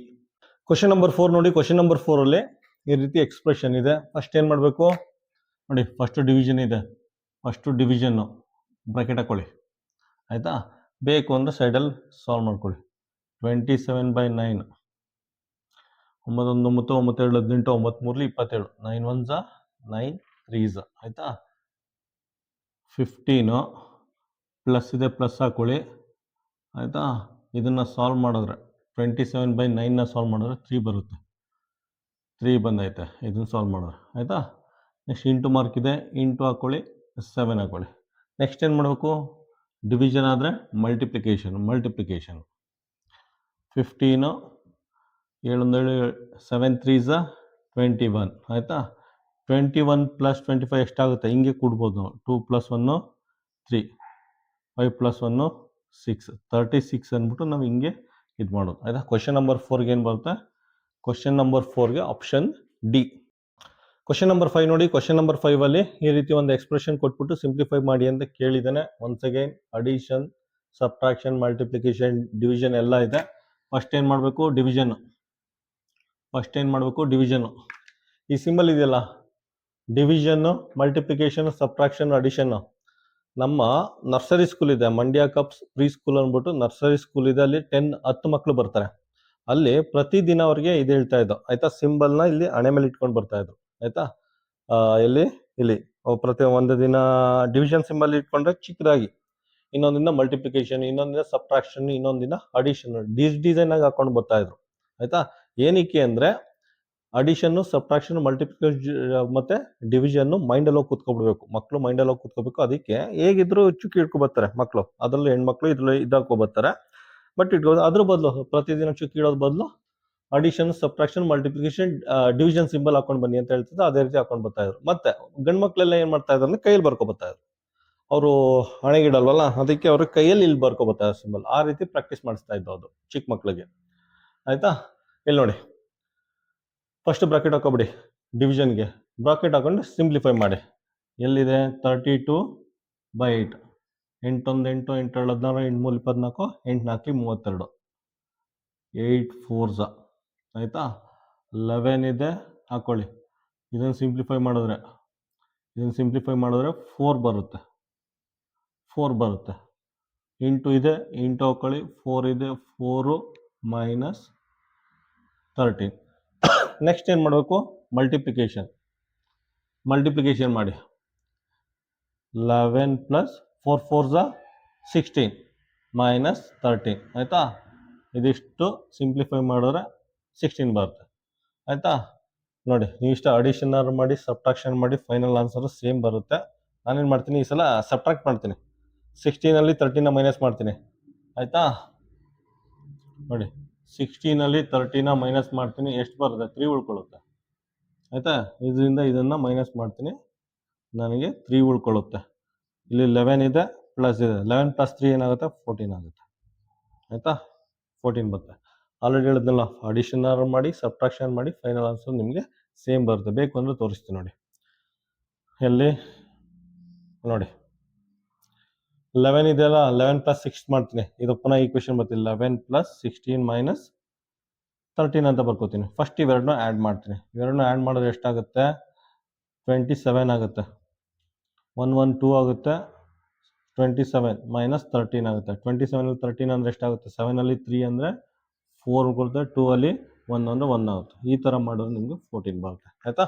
ಕ್ವಶನ್ ನಂಬರ್ 4 ನೋಡಿ. ಕ್ವಶನ್ ನಂಬರ್ 4 ಈ ರೀತಿ ಎಕ್ಸ್ಪ್ರೆಷನ್ ಇದೆ. ಫಸ್ಟ್ ಏನು ಮಾಡಬೇಕು ನೋಡಿ, ಫಸ್ಟ್ ಡಿವಿಷನ್ ಇದೆ, ಫಸ್ಟು ಡಿವಿಷನ್ನು ಬ್ರಾಕೆಟ್ ಹಾಕ್ಕೊಳ್ಳಿ ಆಯಿತಾ. ಬೇಕು ಅಂದರೆ ಸೈಡಲ್ಲಿ ಸಾಲ್ವ್ ಮಾಡ್ಕೊಳ್ಳಿ. 27/9 9 1 9 9 2 18 9 3 27 9 1 9 3 ಆಯಿತಾ. 15 ಪ್ಲಸ್ ಇದೆ, ಪ್ಲಸ್ ಹಾಕ್ಕೊಳ್ಳಿ ಆಯಿತಾ. ಇದನ್ನು ಸಾಲ್ವ್ ಮಾಡಿದ್ರೆ 27/9ನ ಸಾಲ್ವ್ ಮಾಡಿದ್ರೆ 3 ಬರುತ್ತೆ. 3 ಬಂದೈತೆ. ಇದನ್ನು ಸಾಲ್ವ್ ಮಾಡಿದ್ರೆ ಆಯಿತಾ. ನೆಕ್ಸ್ಟ್ ಇಂಟು ಮಾರ್ಕ್ ಇದೆ, ಇಂಟು ಹಾಕ್ಕೊಳ್ಳಿ, 7 ಹಾಕ್ಕೊಳ್ಳಿ. ನೆಕ್ಸ್ಟ್ ಏನು ಮಾಡಬೇಕು? ಡಿವಿಷನ್ ಆದರೆ ಮಲ್ಟಿಪ್ಲಿಕೇಶನ್ 15 7 7 3 21 ಆಯಿತಾ. 21 ಪ್ಲಸ್ 25 ಎಷ್ಟಾಗುತ್ತೆ? ಹಿಂಗೆ ಕೂಡ್ಬೋದು ನಾವು. 2 + 1 3 5 + 1 6 36 ಅಂದ್ಬಿಟ್ಟು ನಾವು ಹಿಂಗೆ ಇದು ಮಾಡೋದು ಆಯಿತಾ. ಕ್ವಶನ್ ನಂಬರ್ 4ಗೆ ಏನು ಬರುತ್ತೆ? ಕ್ವಶನ್ ನಂಬರ್ 4ಗೆ ಆಪ್ಷನ್ ಡಿ. ಕ್ವಶನ್ ನಂಬರ್ 5 ನೋಡಿ. ಕ್ವಶನ್ ನಂಬರ್ 5 ಈ ರೀತಿ ಒಂದು ಎಕ್ಸ್ಪ್ರೆಷನ್ ಕೊಟ್ಬಿಟ್ಟು ಸಿಂಪ್ಲಿಫೈ ಮಾಡಿ ಅಂತ ಕೇಳಿದ್ದಾನೆ. Once again addition, subtraction, multiplication, division ಎಲ್ಲ ಇದೆ. ಫಸ್ಟ್ ಏನು ಮಾಡಬೇಕು? ಡಿವಿಷನ್. ಈ ಸಿಂಬಲ್ ಇದೆಯಲ್ಲ, ಡಿವಿಷನ್ನು, ಮಲ್ಟಿಪ್ಲಿಕೇಶನ್, ಸಬ್ಟ್ರಾಕ್ಷನ್, ಅಡಿಷನ್, ನಮ್ಮ ನರ್ಸರಿ ಸ್ಕೂಲ್ ಇದೆ, ಮಂಡ್ಯ ಕಪ್ಸ್ ಪ್ರೀ ಸ್ಕೂಲ್ ಅಂದ್ಬಿಟ್ಟು ನರ್ಸರಿ ಸ್ಕೂಲ್ ಇದೆ. ಅಲ್ಲಿ 10 ಮಕ್ಕಳು ಬರ್ತಾರೆ. ಅಲ್ಲಿ ಪ್ರತಿದಿನ ಅವ್ರಿಗೆ ಇದು ಹೇಳ್ತಾ ಇದ್ದು ಆಯಿತಾ. ಸಿಂಬಲ್ನ ಇಲ್ಲಿ ಹಣೆ ಮೇಲೆ ಇಟ್ಕೊಂಡು ಬರ್ತಾ ಇದ್ರು ಆಯಿತಾ. ಇಲ್ಲಿ ಪ್ರತಿ ಒಂದು ದಿನ ಡಿವಿಷನ್ ಸಿಂಬಲ್ ಇಟ್ಕೊಂಡ್ರೆ ಚಿಕ್ಕದಾಗಿ, ಇನ್ನೊಂದಿನ ಮಲ್ಟಿಪ್ಲಿಕೇಶನ್, ಇನ್ನೊಂದಿನ ಸಬ್ಟ್ರಾಕ್ಷನ್, ಇನ್ನೊಂದಿನ ಅಡಿಷನ್ ಡಿಸೈನ್ ಆಗಿ ಹಾಕೊಂಡು ಬರ್ತಾ ಇದ್ರು ಆಯಿತಾ. ಏನಕ್ಕೆ ಅಂದರೆ ಅಡಿಷನ್ನು, ಸಬ್ಟ್ರಾಕ್ಷನ್, ಮಲ್ಟಿಪ್ಲಿಕೇಶನ್ ಮತ್ತು ಡಿವಿಷನ್ನು ಮೈಂಡಲ್ಲಿ ಹೋಗಿ ಕೂತ್ಕೊಬಿಡ್ಬೇಕು. ಮಕ್ಕಳು ಮೈಂಡಲ್ಲಿ ಹೋಗಿ ಕೂತ್ಕೋಬೇಕು. ಅದಕ್ಕೆ ಹೇಗಿದ್ರು ಚುಕ್ಕಿ ಇಟ್ಕೊಬರ್ತಾರೆ ಮಕ್ಕಳು, ಅದರಲ್ಲೂ ಹೆಣ್ಮಕ್ಳು ಇದ್ರಲ್ಲಿ ಇದಾಕೋಬರ್ತಾರೆ. ಬಟ್ ಅದ್ರ ಬದಲು ಪ್ರತಿದಿನ ಚುಕ್ಕಿ ಇಡೋದು ಬದಲು addition, subtraction, multiplication, division symbol ಹಾಕೊಂಡು ಬನ್ನಿ ಅಂತ ಹೇಳ್ತಿದ್ರು. ಅದೇ ರೀತಿ ಹಾಕೊಂಡು ಬರ್ತಾ ಇದ್ರು. ಮತ್ತೆ ಗಂಡು ಮಕ್ಕಳೆಲ್ಲ ಏನು ಮಾಡ್ತಾ ಇದ್ರು ಅಂದರೆ ಕೈಯಲ್ಲಿ ಬರ್ಕೊಬರ್ತಾ ಇದ್ರು. ಅವರು ಹಣೆಗಿಡಲ್ವಲ್ಲ, ಅದಕ್ಕೆ ಅವ್ರ ಕೈಯಲ್ಲಿ ಇಲ್ಲಿ ಬರ್ಕೊಬರ್ತಾ ಇದ್ರು ಸಿಂಬಲ್. ಆ ರೀತಿ ಪ್ರಾಕ್ಟೀಸ್ ಮಾಡಿಸ್ತಾ ಇದ್ದು ಅದು ಚಿಕ್ಕ ಮಕ್ಕಳಿಗೆ ಆಯಿತಾ. ಇಲ್ಲಿ ನೋಡಿ, ಫಸ್ಟ್ ಬ್ರಾಕೆಟ್ ಹಾಕೋಬಿಡಿ. ಡಿವಿಷನ್ಗೆ ಬ್ರಾಕೆಟ್ ಹಾಕೊಂಡು ಸಿಂಪ್ಲಿಫೈ ಮಾಡಿ. ಎಲ್ಲಿದೆ? 32/8 8 1 8 8 2 16 8 3 24 8 4 32 8 4 ಆಯಿತಾ. 11 ಇದೆ, ಹಾಕ್ಕೊಳ್ಳಿ. ಇದನ್ನು ಸಿಂಪ್ಲಿಫೈ ಮಾಡಿದ್ರೆ 4 ಬರುತ್ತೆ. ಇಂಟು ಇದೆ, ಇಂಟು ಹಾಕ್ಕೊಳ್ಳಿ. 4 ಇದೆ, 4 ಮೈನಸ್ 13. ನೆಕ್ಸ್ಟ್ ಏನು ಮಾಡಬೇಕು, ಮಲ್ಟಿಪ್ಲಿಕೇಶನ್ ಮಾಡಿ. 11 ಪ್ಲಸ್ 4 4 16 ಮೈನಸ್ 13 ಆಯಿತಾ. ಇದಿಷ್ಟು ಸಿಂಪ್ಲಿಫೈ ಮಾಡಿದ್ರೆ 16 ಬರುತ್ತೆ ಆಯಿತಾ. ನೋಡಿ, ನೀವು ಇಷ್ಟ ಅಡಿಷನ್ ಮಾಡಿ ಸಬ್ಟ್ರಾಕ್ಷನ್ ಮಾಡಿ ಫೈನಲ್ ಆನ್ಸರು ಸೇಮ್ ಬರುತ್ತೆ. ನಾನೇನು ಮಾಡ್ತೀನಿ, ಈ ಸಲ ಸಬ್ಟ್ರಾಕ್ಟ್ ಮಾಡ್ತೀನಿ. 16 13 ಮೈನಸ್ ಮಾಡ್ತೀನಿ ಆಯಿತಾ. ನೋಡಿ, 16 13 ಮೈನಸ್ ಮಾಡ್ತೀನಿ, ಎಷ್ಟು ಬರುತ್ತೆ, 3 ಉಳ್ಕೊಳ್ಳುತ್ತೆ ಆಯಿತಾ. ಇದರಿಂದ ಇದನ್ನು ಮೈನಸ್ ಮಾಡ್ತೀನಿ, ನನಗೆ 3 ಉಳ್ಕೊಳ್ಳುತ್ತೆ. ಇಲ್ಲಿ 11 ಇದೆ ಪ್ಲಸ್ ಇದೆ, 11 ಪ್ಲಸ್ 3 ಏನಾಗುತ್ತೆ, 14 ಆಗುತ್ತೆ ಆಯಿತಾ. 14 ಬರುತ್ತೆ. ಆಲ್ರೆಡಿ ಹೇಳಿದ್ನಲ್ಲ, ಅಡಿಷನ್ ಮಾಡಿ ಸಬ್ಟ್ರಾಕ್ಷನ್ ಮಾಡಿ ಫೈನಲ್ ಆನ್ಸರ್ ನಿಮಗೆ ಸೇಮ್ ಬರುತ್ತೆ. ಬೇಕು ಅಂದರೆ ತೋರಿಸ್ತೀನಿ ನೋಡಿ. ಎಲ್ಲಿ ನೋಡಿ 11 ಇದೆಯಲ್ಲ, 11 ಪ್ಲಸ್ 6 ಮಾಡ್ತೀನಿ, ಇದು ಪುನಃ ಈಕ್ವೇಷನ್ ಬರ್ತೀನಿ. 11 ಪ್ಲಸ್ 16 ಮೈನಸ್ 13 ಅಂತ ಬರ್ಕೋತೀನಿ. ಫಸ್ಟ್ ಇವೆರಡನ್ನೂ ಆ್ಯಡ್ ಮಾಡ್ತೀನಿ. ಇವೆರಡನ್ನೂ ಆ್ಯಡ್ ಮಾಡಿದ್ರೆ ಎಷ್ಟಾಗುತ್ತೆ, 27 ಆಗುತ್ತೆ. 1 1 2 ಆಗುತ್ತೆ, 27 ಮೈನಸ್ 13 ಆಗುತ್ತೆ. 27 13 ಅಂದರೆ ಎಷ್ಟಾಗುತ್ತೆ, 7 3 ಅಂದರೆ 4 ಬರುತ್ತೆ, 2 1 ಅಂದರೆ 1 ಆಗುತ್ತೆ. ಈ ಥರ ಮಾಡಿದ್ರೆ ನಿಮಗೆ 14 ಬರುತ್ತೆ ಆಯಿತಾ.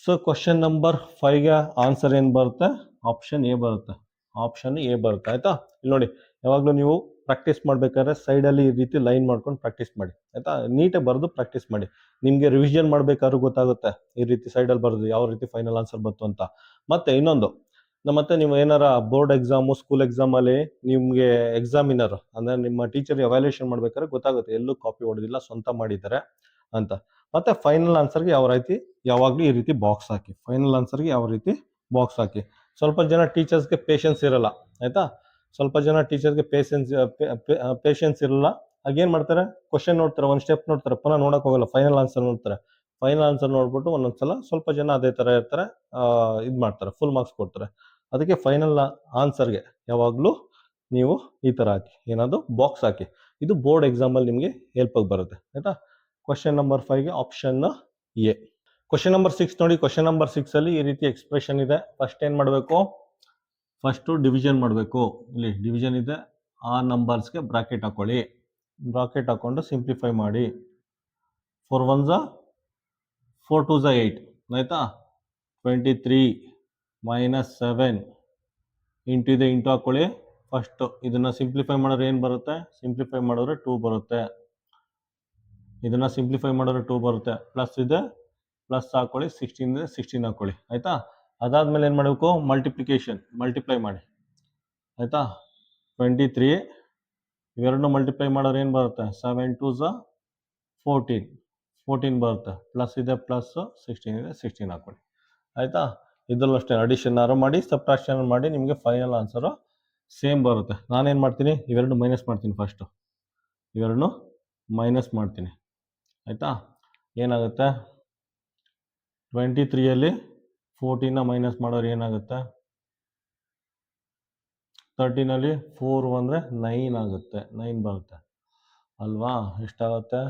ಸೊ ಕ್ವಶನ್ ನಂಬರ್ 5ಗೆ ಆನ್ಸರ್ ಏನು ಬರುತ್ತೆ, ಆಪ್ಷನ್ ಎ ಬರುತ್ತೆ. ಆಪ್ಷನ್ ಎ ಬರುತ್ತೆ ಆಯಿತಾ. ಇಲ್ಲಿ ನೋಡಿ, ಯಾವಾಗಲೂ ನೀವು ಪ್ರಾಕ್ಟೀಸ್ ಮಾಡಬೇಕಾದ್ರೆ ಸೈಡಲ್ಲಿ ಈ ರೀತಿ ಲೈನ್ ಮಾಡ್ಕೊಂಡು ಪ್ರಾಕ್ಟೀಸ್ ಮಾಡಿ ಆಯಿತಾ. ನೀಟಾಗಿ ಬರೆದು ಪ್ರಾಕ್ಟೀಸ್ ಮಾಡಿ. ನಿಮಗೆ ರಿವಿಷನ್ ಮಾಡಬೇಕಾದ್ರೂ ಗೊತ್ತಾಗುತ್ತೆ ಈ ರೀತಿ ಸೈಡಲ್ಲಿ ಬರೆದು ಯಾವ ರೀತಿ ಫೈನಲ್ ಆನ್ಸರ್ ಬಂತು ಅಂತ. ಮತ್ತು ಇನ್ನೊಂದು, ಮತ್ತೆ ನೀವು ಏನಾರ ಬೋರ್ಡ್ ಎಕ್ಸಾಮು ಸ್ಕೂಲ್ ಎಕ್ಸಾಮಲ್ಲಿ ನಿಮಗೆ ಎಕ್ಸಾಮಿನರ್ ಅಂದರೆ ನಿಮ್ಮ ಟೀಚರ್ ಎವ್ಯಾಲ್ಯೂಯೇಷನ್ ಮಾಡ್ಬೇಕಾದ್ರೆ ಗೊತ್ತಾಗುತ್ತೆ ಎಲ್ಲೂ ಕಾಪಿ ಹೊಡೆದಿಲ್ಲ, ಸ್ವಂತ ಮಾಡಿದ್ದಾರೆ ಅಂತ. ಮತ್ತು ಫೈನಲ್ ಆನ್ಸರ್ಗೆ ಯಾವ ರೀತಿ ಯಾವಾಗಲೂ ಈ ರೀತಿ ಬಾಕ್ಸ್ ಹಾಕಿ, ಫೈನಲ್ ಆನ್ಸರ್ಗೆ ಯಾವ ರೀತಿ ಬಾಕ್ಸ್ ಹಾಕಿ. ಸ್ವಲ್ಪ ಜನ ಟೀಚರ್ಸ್ಗೆ ಪೇಷನ್ಸ್ ಇರಲ್ಲ ಆಯಿತಾ. ಸ್ವಲ್ಪ ಜನ ಟೀಚರ್ಸ್ಗೆ ಪೇಷನ್ಸ್ ಇರಲ್ಲ. ಆಗೇನು ಮಾಡ್ತಾರೆ, ಕ್ವಶನ್ ನೋಡ್ತಾರೆ, ಒಂದು ಸ್ಟೆಪ್ ನೋಡ್ತಾರೆ, ಪುನಃ ನೋಡೋಕೆ ಹೋಗಲ್ಲ, ಫೈನಲ್ ಆನ್ಸರ್ ನೋಡ್ತಾರೆ. ಫೈನಲ್ ಆನ್ಸರ್ ನೋಡ್ಬಿಟ್ಟು ಒಂದೊಂದ್ಸಲ ಸ್ವಲ್ಪ ಜನ ಅದೇ ಥರ ಇರ್ತಾರೆ, ಇದು ಮಾಡ್ತಾರೆ, ಫುಲ್ ಮಾರ್ಕ್ಸ್ ಕೊಡ್ತಾರೆ. ಅದಕ್ಕೆ ಫೈನಲ್ ಆನ್ಸರ್ಗೆ ಯಾವಾಗಲೂ ನೀವು ಈ ಥರ ಹಾಕಿ, ಏನಾದರೂ ಬಾಕ್ಸ್ ಹಾಕಿ. ಇದು ಬೋರ್ಡ್ ಎಕ್ಸಾಮಲ್ಲಿ ನಿಮಗೆ ಹೆಲ್ಪಾಗಿ ಬರುತ್ತೆ ಆಯಿತಾ. ಕ್ವಶನ್ ನಂಬರ್ 5ಗೆ ಆಪ್ಷನ್ ಎ. ಕ್ವಶನ್ ನಂಬರ್ 6 ನೋಡಿ. ಕ್ವಶನ್ ನಂಬರ್ 6ಅಲ್ಲಿ ಈ ರೀತಿ ಎಕ್ಸ್ಪ್ರೆಷನ್ ಇದೆ. ಫಸ್ಟ್ ಏನು ಮಾಡಬೇಕು, ಫಸ್ಟು ಡಿವಿಷನ್ ಮಾಡಬೇಕು. ಇಲ್ಲಿ ಡಿವಿಷನ್ ಇದೆ, ಆ ನಂಬರ್ಸ್ಗೆ ಬ್ರಾಕೆಟ್ ಹಾಕೊಳ್ಳಿ. ಬ್ರಾಕೆಟ್ ಹಾಕ್ಕೊಂಡು ಸಿಂಪ್ಲಿಫೈ ಮಾಡಿ. 4 1 4 2 8 ಆಯಿತಾ. 23 ಮೈನಸ್ 7 ಇಂಟು ಇದೆ, ಇಂಟು ಹಾಕ್ಕೊಳ್ಳಿ. ಫಸ್ಟು ಇದನ್ನು ಸಿಂಪ್ಲಿಫೈ ಮಾಡಿದ್ರೆ ಏನು ಬರುತ್ತೆ, ಸಿಂಪ್ಲಿಫೈ ಮಾಡಿದ್ರೆ 2 ಬರುತ್ತೆ. ಇದನ್ನು ಸಿಂಪ್ಲಿಫೈ ಮಾಡಿದ್ರೆ 2 ಬರುತ್ತೆ. ಪ್ಲಸ್ ಇದೆ, ಪ್ಲಸ್ ಹಾಕ್ಕೊಳ್ಳಿ. 16 ಇದೆ, 16 ಹಾಕ್ಕೊಳ್ಳಿ ಆಯಿತಾ. ಅದಾದಮೇಲೆ ಏನು ಮಾಡಬೇಕು, ಮಲ್ಟಿಪ್ಲೈ ಮಾಡಿ ಆಯಿತಾ. 23 ಇವೆರಡನ್ನೂ ಮಲ್ಟಿಪ್ಲೈ ಮಾಡಿದ್ರೆ ಏನು ಬರುತ್ತೆ, 7 2 14 ಬರುತ್ತೆ. ಪ್ಲಸ್ ಇದೆ, ಪ್ಲಸ್ 16 ಇದೆ, 16 ಹಾಕ್ಕೊಳ್ಳಿ ಆಯಿತಾ. ಇದರಲ್ಲೂ ಅಷ್ಟೇ ಅಡಿಷನ್ ಮಾಡಿ ಸಬ್ಟ್ರಾಕ್ಷನ್ ಮಾಡಿ ನಿಮಗೆ ಫೈನಲ್ ಆನ್ಸರು ಸೇಮ್ ಬರುತ್ತೆ. ನಾನೇನು ಮಾಡ್ತೀನಿ, ಇವೆರಡು ಮೈನಸ್ ಮಾಡ್ತೀನಿ. ಫಸ್ಟು ಇವೆರಡನ್ನೂ ಮೈನಸ್ ಮಾಡ್ತೀನಿ ಆಯಿತಾ. ಏನಾಗುತ್ತೆ, 23 14 ಮೈನಸ್ ಮಾಡೋರು ಏನಾಗುತ್ತೆ, 13 4 ಅಂದರೆ 9 ಆಗುತ್ತೆ, 9 ಬರುತ್ತೆ ಅಲ್ವಾ. ಎಷ್ಟಾಗುತ್ತೆ,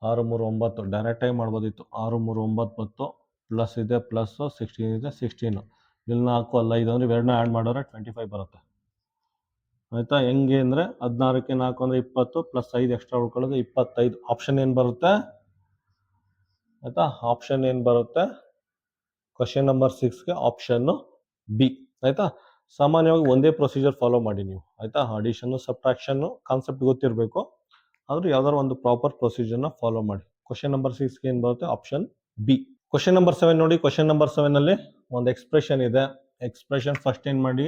6 3 9, ಡೈರೆಕ್ಟಾಗಿ ಮಾಡ್ಬೋದಿತ್ತು. 6 3 9 10, ಪ್ಲಸ್ ಇದೆ, ಪ್ಲಸ್ಸು 16 ಇದೆ, 16 ಇಲ್ಲಿ 4 ಅಲ್ಲ, ಇದು ಅಂದರೆ ಇವೆರಡನ್ನ ಆ್ಯಡ್ ಮಾಡಿದ್ರೆ 25 ಬರುತ್ತೆ ಆಯಿತಾ. ಹೆಂಗೆ ಅಂದರೆ 16ಕ್ಕೆ 4 ಅಂದರೆ 20, ಪ್ಲಸ್ 5 ಎಕ್ಸ್ಟ್ರಾ ಉಳ್ಕೊಳ್ಳೋದು 25. ಆಪ್ಷನ್ ಏನು ಬರುತ್ತೆ ಆಯಿತಾ. ಆಪ್ಷನ್ ಏನು ಬರುತ್ತೆ, ಕ್ವಶನ್ ನಂಬರ್ 6ಗೆ ಆಪ್ಷನ್ನು ಬಿ ಆಯಿತಾ. ಸಾಮಾನ್ಯವಾಗಿ ಒಂದೇ ಪ್ರೊಸೀಜರ್ ಫಾಲೋ ಮಾಡಿ ನೀವು ಆಯಿತಾ. ಅಡಿಷನ್ನು ಸಬ್ಟ್ರಾಕ್ಷನ್ನು ಕಾನ್ಸೆಪ್ಟ್ ಗೊತ್ತಿರಬೇಕು, ಆದರೂ ಯಾವ್ದಾದ್ರು ಒಂದು ಪ್ರಾಪರ್ ಪ್ರೊಸೀಜರ್ನ ಫಾಲೋ ಮಾಡಿ. ಕ್ವಶನ್ ನಂಬರ್ 6ಗೆ ಏನು ಬರುತ್ತೆ, ಆಪ್ಷನ್ ಬಿ. ಕ್ವಶನ್ ನಂಬರ್ 7 ನೋಡಿ. ಕ್ವಶನ್ ನಂಬರ್ 7ಅಲ್ಲಿ ಒಂದು ಎಕ್ಸ್ಪ್ರೆಷನ್ ಇದೆ. ಎಕ್ಸ್ಪ್ರೆಷನ್ ಫಸ್ಟ್ ಏನು ಮಾಡಿ,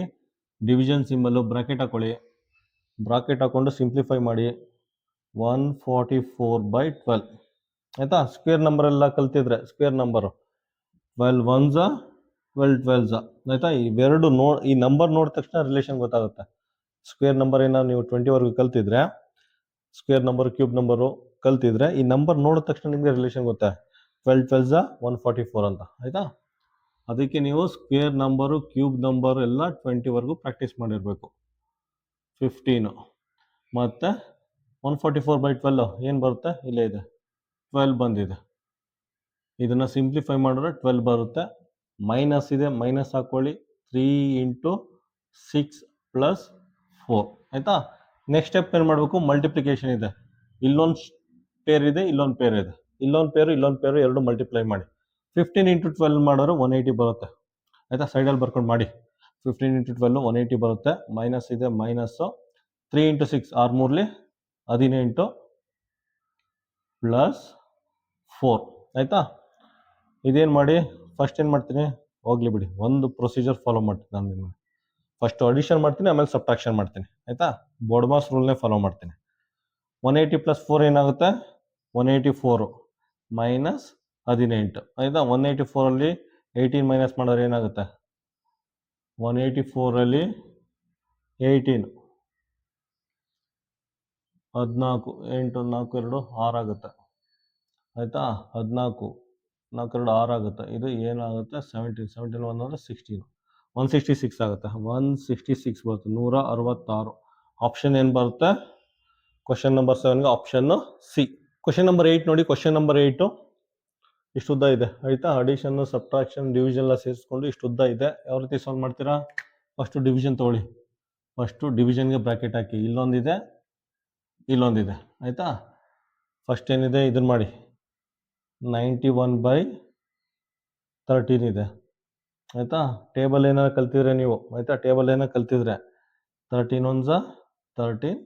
ಡಿವಿಷನ್ ಸಿಂಬಲ್ಲು ಬ್ರಾಕೆಟ್ ಹಾಕೊಳ್ಳಿ. ಬ್ರಾಕೆಟ್ ಹಾಕ್ಕೊಂಡು ಸಿಂಪ್ಲಿಫೈ ಮಾಡಿ. 144/12 ಆಯಿತಾ. ಸ್ಕ್ವೇರ್ ನಂಬರೆಲ್ಲ ಕಲ್ತಿದ್ರೆ ಸ್ಕ್ವೇರ್ ನಂಬರು 12 1 12 12 ಆಯಿತಾ. ಇವೆರಡು ಈ ನಂಬರ್ ನೋಡಿದ ತಕ್ಷಣ ರಿಲೇಷನ್ ಗೊತ್ತಾಗುತ್ತೆ. ಸ್ಕ್ವೇರ್ ನಂಬರ್ ಏನಾದ್ರು ನೀವು 20ವರೆಗೂ ಕಲ್ತಿದ್ರೆ, ಸ್ಕ್ವೇರ್ ನಂಬರ್ ಕ್ಯೂಬ್ ನಂಬರು ಕಲ್ತಿದ್ರೆ, ಈ ನಂಬರ್ ನೋಡಿದ ತಕ್ಷಣ ನಿಮಗೆ ರಿಲೇಷನ್ ಗೊತ್ತಾ, 12 12 144 ಅಂತ ಆಯಿತಾ. ಅದಕ್ಕೆ ನೀವು ಸ್ಕ್ವೇರ್ ನಂಬರು ಕ್ಯೂಬ್ ನಂಬರು ಎಲ್ಲ 20ವರೆಗೂ ಪ್ರಾಕ್ಟೀಸ್ ಮಾಡಿರಬೇಕು. 15 ಮತ್ತು 144/12 ಏನು ಬರುತ್ತೆ, ಇಲ್ಲೇ ಇದೆ 12 ಬಂದಿದೆ. ಇದನ್ನು ಸಿಂಪ್ಲಿಫೈ ಮಾಡಿದ್ರೆ 12 ಬರುತ್ತೆ. ಮೈನಸ್ ಇದೆ, ಮೈನಸ್ ಹಾಕ್ಕೊಳ್ಳಿ. 3 × 6 + 4 ಆಯಿತಾ. ನೆಕ್ಸ್ಟ್ ಸ್ಟೆಪ್ ಏನು ಮಾಡಬೇಕು, ಮಲ್ಟಿಪ್ಲಿಕೇಶನ್ ಇದೆ. ಇಲ್ಲೊಂದು ಪೇರ್ ಇದೆ, ಇಲ್ಲೊಂದು ಪೇರ್ ಇದೆ, ಇಲ್ಲೊಂದು ಪೇರು ಎರಡು ಮಲ್ಟಿಪ್ಲೈ ಮಾಡಿ. 15 ಇಂಟು 12 ಮಾಡೋರು 180 ಬರುತ್ತೆ. ಆಯಿತಾ, ಸೈಡಲ್ಲಿ ಬರ್ಕೊಂಡು ಮಾಡಿ. 15 ಇಂಟು 12 180 ಬರುತ್ತೆ. ಮೈನಸ್ ಇದೆ, ಮೈನಸ್ಸು 3 ಇಂಟು 6 6 ಮೂರಲಿ 18 ಪ್ಲಸ್ 4. ಆಯಿತಾ, ಇದೇನು ಮಾಡಿ ಫಸ್ಟ್ ಏನು ಮಾಡ್ತೀನಿ, ಹೋಗ್ಲಿ ಬಿಡಿ, ಒಂದು ಪ್ರೊಸೀಜರ್ ಫಾಲೋ ಮಾಡ್ತೀನಿ ನಾನು. ನಿಮಗೆ ಫಸ್ಟ್ ಅಡಿಷನ್ ಮಾಡ್ತೀನಿ, ಆಮೇಲೆ ಸಬ್ಟ್ರಾಕ್ಷನ್ ಮಾಡ್ತೀನಿ. ಆಯಿತಾ, ಬೋರ್ಡ್ಮಾಸ್ ರೂಲ್ನೇ ಫಾಲೋ ಮಾಡ್ತೀನಿ. 180 ಪ್ಲಸ್ 4 ಏನಾಗುತ್ತೆ, 184 ಮೈನಸ್ 18. ಆಯಿತಾ, 184ಅಲ್ಲಿ 18 ಮೈನಸ್ ಮಾಡಿದ್ರೆ ಏನಾಗುತ್ತೆ, 184ಅಲ್ಲಿ 18 14 8 4 2 6 ಆಗುತ್ತೆ. ಆಯಿತಾ, 14 4 2 6 ಆಗುತ್ತೆ. ಇದು ಏನಾಗುತ್ತೆ, 17 1 ಅಂದರೆ 16 166 ಆಗುತ್ತೆ. 166 ಬರುತ್ತೆ, 166. ಆಪ್ಷನ್ ಏನು ಬರುತ್ತೆ, ಕ್ವಶನ್ ನಂಬರ್ 7ಗೆ ಆಪ್ಷನ್ನು ಸಿ. ಕ್ವಶನ್ ನಂಬರ್ 8 ನೋಡಿ. ಕ್ವಶನ್ ನಂಬರ್ 8 ಇಷ್ಟು ಉದ್ದ ಇದೆ. ಆಯಿತಾ, ಅಡಿಷನ್ನು ಸಬ್ಟ್ರಾಕ್ಷನ್ ಡಿವಿಷನ್ ಎಲ್ಲ ಸೇರಿಸ್ಕೊಂಡು ಇಷ್ಟು ಉದ್ದ ಇದೆ. ಯಾವ ರೀತಿ ಸಾಲ್ವ್ ಮಾಡ್ತೀರಾ, ಫಸ್ಟು ಡಿವಿಷನ್ ತೊಗೊಳ್ಳಿ. ಫಸ್ಟು ಡಿವಿಷನ್ಗೆ ಬ್ರ್ಯಾಕೆಟ್ ಹಾಕಿ, ಇಲ್ಲೊಂದಿದೆ, ಇಲ್ಲೊಂದಿದೆ. ಆಯಿತಾ, ಫಸ್ಟ್ ಏನಿದೆ ಇದನ್ನು ಮಾಡಿ, 91/13 ಇದೆ. ಆಯಿತಾ, ಟೇಬಲ್ ಏನಾರು ಕಲ್ತಿದ್ರೆ ನೀವು, ಆಯಿತಾ, ಟೇಬಲ್ ಏನಾರು ಕಲ್ತಿದ್ರೆ 13 1 13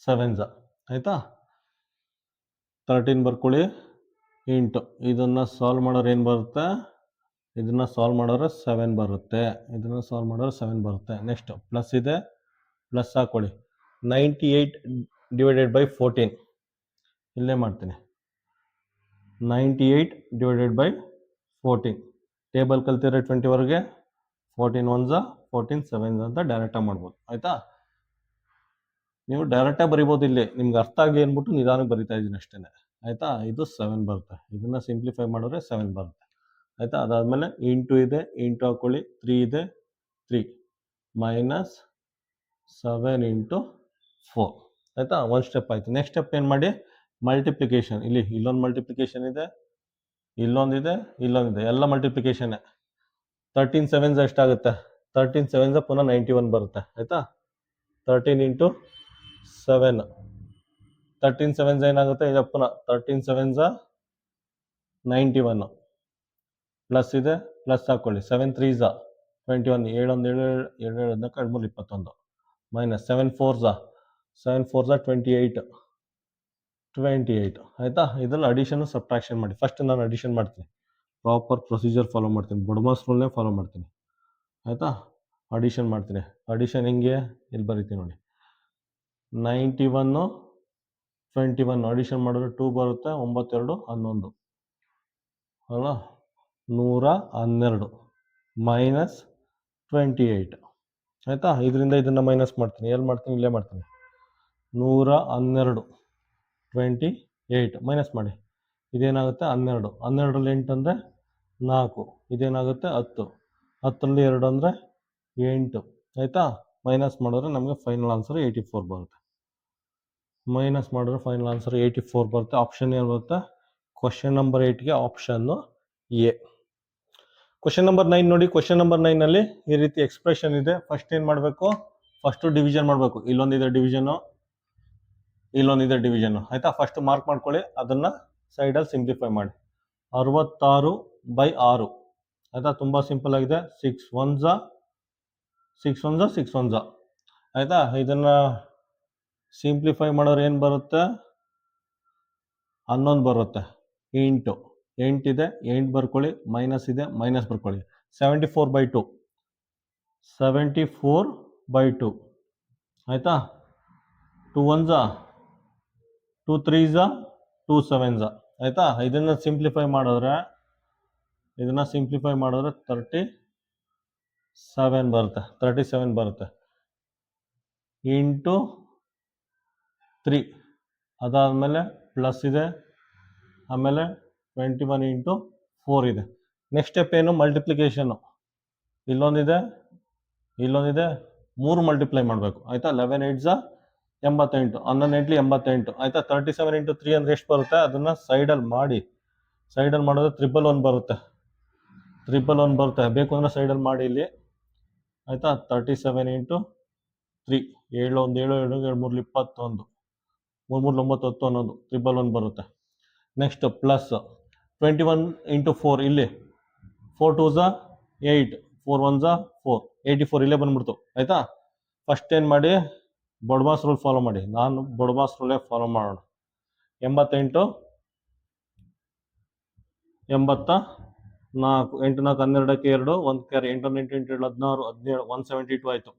7 ಆಯಿತಾ, 13 ಬರ್ಕೊಳ್ಳಿ ಇಂಟು ಇದನ್ನು ಸಾಲ್ವ್ ಮಾಡೋರು ಏನು ಬರುತ್ತೆ, ಇದನ್ನು ಸಾಲ್ವ್ ಮಾಡೋರು 7 ಬರುತ್ತೆ. ಇದನ್ನು ಸಾಲ್ವ್ ಮಾಡೋರು 7 ಬರುತ್ತೆ. ನೆಕ್ಸ್ಟ್ ಪ್ಲಸ್ ಇದೆ, ಪ್ಲಸ್ ಹಾಕ್ಕೊಳ್ಳಿ. 98/14 ಇಲ್ಲೇ ಮಾಡ್ತೀನಿ. 98/14 ಟೇಬಲ್ ಕಲ್ತಿರೋ 20ವರೆಗೆ 14 1 14 7 ಅಂತ ಡೈರೆಕ್ಟಾಗಿ ಮಾಡ್ಬೋದು. ಆಯಿತಾ, ನೀವು ಡೈರೆಕ್ಟಾಗಿ ಬರಿಬೋದು. ಇಲ್ಲಿ ನಿಮ್ಗೆ ಅರ್ಥ ಆಗಿ ಅಂದ್ಬಿಟ್ಟು ನಿಧಾನಕ್ಕೆ ಬರಿತಾ ಇದ್ದೀನಿ ಅಷ್ಟೇ. ಆಯಿತಾ, ಇದು 7 ಬರುತ್ತೆ. ಇದನ್ನು ಸಿಂಪ್ಲಿಫೈ ಮಾಡಿದ್ರೆ 7 ಬರುತ್ತೆ. ಆಯಿತಾ, ಅದಾದಮೇಲೆ ಇಂಟು ಇದೆ, ಇಂಟು ಹಾಕ್ಕೊಳ್ಳಿ. 3 ಇದೆ, 3 ಮೈನಸ್ 7 ಇಂಟು 4. ಆಯಿತಾ, ಒಂದು ಸ್ಟೆಪ್ ಆಯಿತು. ನೆಕ್ಸ್ಟ್ ಸ್ಟೆಪ್ ಏನು ಮಾಡಿ, ಮಲ್ಟಿಪ್ಲಿಕೇಶನ್. ಇಲ್ಲೊಂದು ಮಲ್ಟಿಪ್ಲಿಕೇಶನ್ ಇದೆ, ಇಲ್ಲೊಂದಿದೆ, ಇಲ್ಲೊಂದಿದೆ, ಎಲ್ಲ ಮಲ್ಟಿಪ್ಲಿಕೇಶನ್ನೇ. 13 7 ಎಷ್ಟಾಗುತ್ತೆ, 13 7 ಪುನಃ 91 ಬರುತ್ತೆ. ಆಯಿತಾ, 13 ಇಂಟು 7 13 7 ಏನಾಗುತ್ತೆ, ಇದು ಪುನಃ 13 7 91 ಪ್ಲಸ್ ಇದೆ, ಪ್ಲಸ್ ಹಾಕ್ಕೊಳ್ಳಿ. 7 3 21 7 1 7 7 7 14 21 ಮೈನಸ್ 7 4 28. ಆಯಿತಾ, ಇದನ್ನು ಅಡಿಷನ್ನು ಸಬ್ಟ್ರಾಕ್ಷನ್ ಮಾಡಿ. ಫಸ್ಟ್ ನಾನು ಅಡಿಷನ್ ಮಾಡ್ತೀನಿ, ಪ್ರಾಪರ್ ಪ್ರೊಸೀಜರ್ ಫಾಲೋ ಮಾಡ್ತೀನಿ, ಬೋರ್ಡ್ಮಾಸ್ ರೂಲ್ನೇ ಫಾಲೋ ಮಾಡ್ತೀನಿ. ಆಯಿತಾ, ಅಡಿಷನ್ ಮಾಡ್ತೀನಿ. ಅಡಿಷನ್ ಹೆಂಗೆ, ಇಲ್ಲಿ ಬರೀತೀನಿ ನೋಡಿ. 91 21 ಅಡಿಷನ್ ಮಾಡಿದ್ರೆ 2 ಬರುತ್ತೆ, 9 2 11 ಅಲ್ಲ, 112 ಮೈನಸ್ 28. ಆಯಿತಾ, ಇದರಿಂದ ಇದನ್ನು ಮೈನಸ್ ಮಾಡ್ತೀನಿ. ಎಲ್ಲಿ ಮಾಡ್ತೀನಿ, ಇಲ್ಲೇ ಮಾಡ್ತೀನಿ. 112 28 ಮೈನಸ್ ಮಾಡಿ. ಇದೇನಾಗುತ್ತೆ, 12 12ರಲ್ಲಿ 8 ಅಂದರೆ 4. ಇದೇನಾಗುತ್ತೆ, 10 10ರಲ್ಲಿ 2 ಅಂದರೆ 8. ಆಯಿತಾ, ಮೈನಸ್ ಮಾಡಿದ್ರೆ ನಮಗೆ ಫೈನಲ್ ಆನ್ಸರ್ 84 ಬರುತ್ತೆ. ಮೈನಸ್ ಮಾಡಿದ್ರೆ ಫೈನಲ್ ಆನ್ಸರ್ 84 ಬರುತ್ತೆ. ಆಪ್ಷನ್ ಏನು ಬರುತ್ತೆ, ಕ್ವಶನ್ ನಂಬರ್ 8ಗೆ ಆಪ್ಷನ್ನು ಎ. ಕ್ವಶನ್ ನಂಬರ್ 9 ನೋಡಿ. ಕ್ವಶನ್ ನಂಬರ್ 9ನಲ್ಲಿ ಈ ರೀತಿ ಎಕ್ಸ್ಪ್ರೆಷನ್ ಇದೆ. ಫಸ್ಟ್ ಏನು ಮಾಡಬೇಕು, ಫಸ್ಟು ಡಿವಿಷನ್ ಮಾಡಬೇಕು. ಇಲ್ಲೊಂದಿದೆ ಡಿವಿಷನ್ನು, ಇಲ್ಲೊಂದಿದೆ ಡಿವಿಷನ್ನು. ಆಯಿತಾ, ಫಸ್ಟ್ ಮಾರ್ಕ್ ಮಾಡ್ಕೊಳ್ಳಿ, ಅದನ್ನು ಸೈಡಲ್ಲಿ ಸಿಂಪ್ಲಿಫೈ ಮಾಡಿ. 66/6. ಆಯಿತಾ, ತುಂಬ ಸಿಂಪಲ್ ಆಗಿದೆ. 6 1 6 1 6 1. ಆಯಿತಾ, ಇದನ್ನು ಸಿಂಪ್ಲಿಫೈ ಮಾಡೋರು ಏನು ಬರುತ್ತೆ, 11 ಬರುತ್ತೆ. ಇಂಟು 8 ಇದೆ, 8 ಬರ್ಕೊಳ್ಳಿ, ಮೈನಸ್ ಇದೆ, ಮೈನಸ್ ಬರ್ಕೊಳ್ಳಿ. 74/2 74/2. ಆಯಿತಾ, 2 1 2 3 2 7. ಆಯಿತಾ, ಇದನ್ನು ಸಿಂಪ್ಲಿಫೈ ಮಾಡಿದ್ರೆ 37 ಬರುತ್ತೆ. 37 ಬರುತ್ತೆ ಇಂಟು 3. ಅದಾದಮೇಲೆ ಪ್ಲಸ್ ಇದೆ, ಆಮೇಲೆ 21 ಇಂಟು 4 ಇದೆ. ನೆಕ್ಸ್ಟ್ ಸ್ಟೆಪ್ ಏನು, ಮಲ್ಟಿಪ್ಲಿಕೇಶನ್ನು. ಇಲ್ಲೊಂದಿದೆ, ಇಲ್ಲೊಂದಿದೆ, 3 ಮಲ್ಟಿಪ್ಲೈ ಮಾಡಬೇಕು. ಆಯಿತಾ, 11 8 88 11 8 88. ಆಯಿತಾ, 37 ಇಂಟು 3 ಅಂದರೆ ಎಷ್ಟು ಬರುತ್ತೆ, ಅದನ್ನು ಸೈಡಲ್ಲಿ ಮಾಡಿ. ಸೈಡಲ್ಲಿ ಮಾಡಿದ್ರೆ 111 ಬರುತ್ತೆ. 111 ಬರುತ್ತೆ. ಬೇಕು ಅಂದರೆ ಸೈಡಲ್ಲಿ ಮಾಡಿ ಇಲ್ಲಿ. ಆಯಿತಾ, 37 ಇಂಟು 3 7 1 7 7 7 3 21 3 3 9 10 ಅನ್ನೋದು 111 ಬರುತ್ತೆ. ನೆಕ್ಸ್ಟ್ ಪ್ಲಸ್ 21 ಇಂಟು 4 ಇಲ್ಲಿ 4 2 8 4 1 4 84 ಇಲ್ಲೇ ಬಂದ್ಬಿಡ್ತು ಆಯ್ತಾ. ಫಸ್ಟ್ ಏನು ಮಾಡಿ ಬೊಡ್ಮಾಸ್ ರೂಲ್ ಫಾಲೋ ಮಾಡಿ. ನಾನು ಬೊಡ್ಮಾಸ್ ರೂಲೇ ಫಾಲೋ ಮಾಡೋಣ. 88 84 8 4 12ಕ್ಕೆ 2 1 ಕ್ಯಾರಿ 8 8 8 16 17 172 ಆಯಿತು.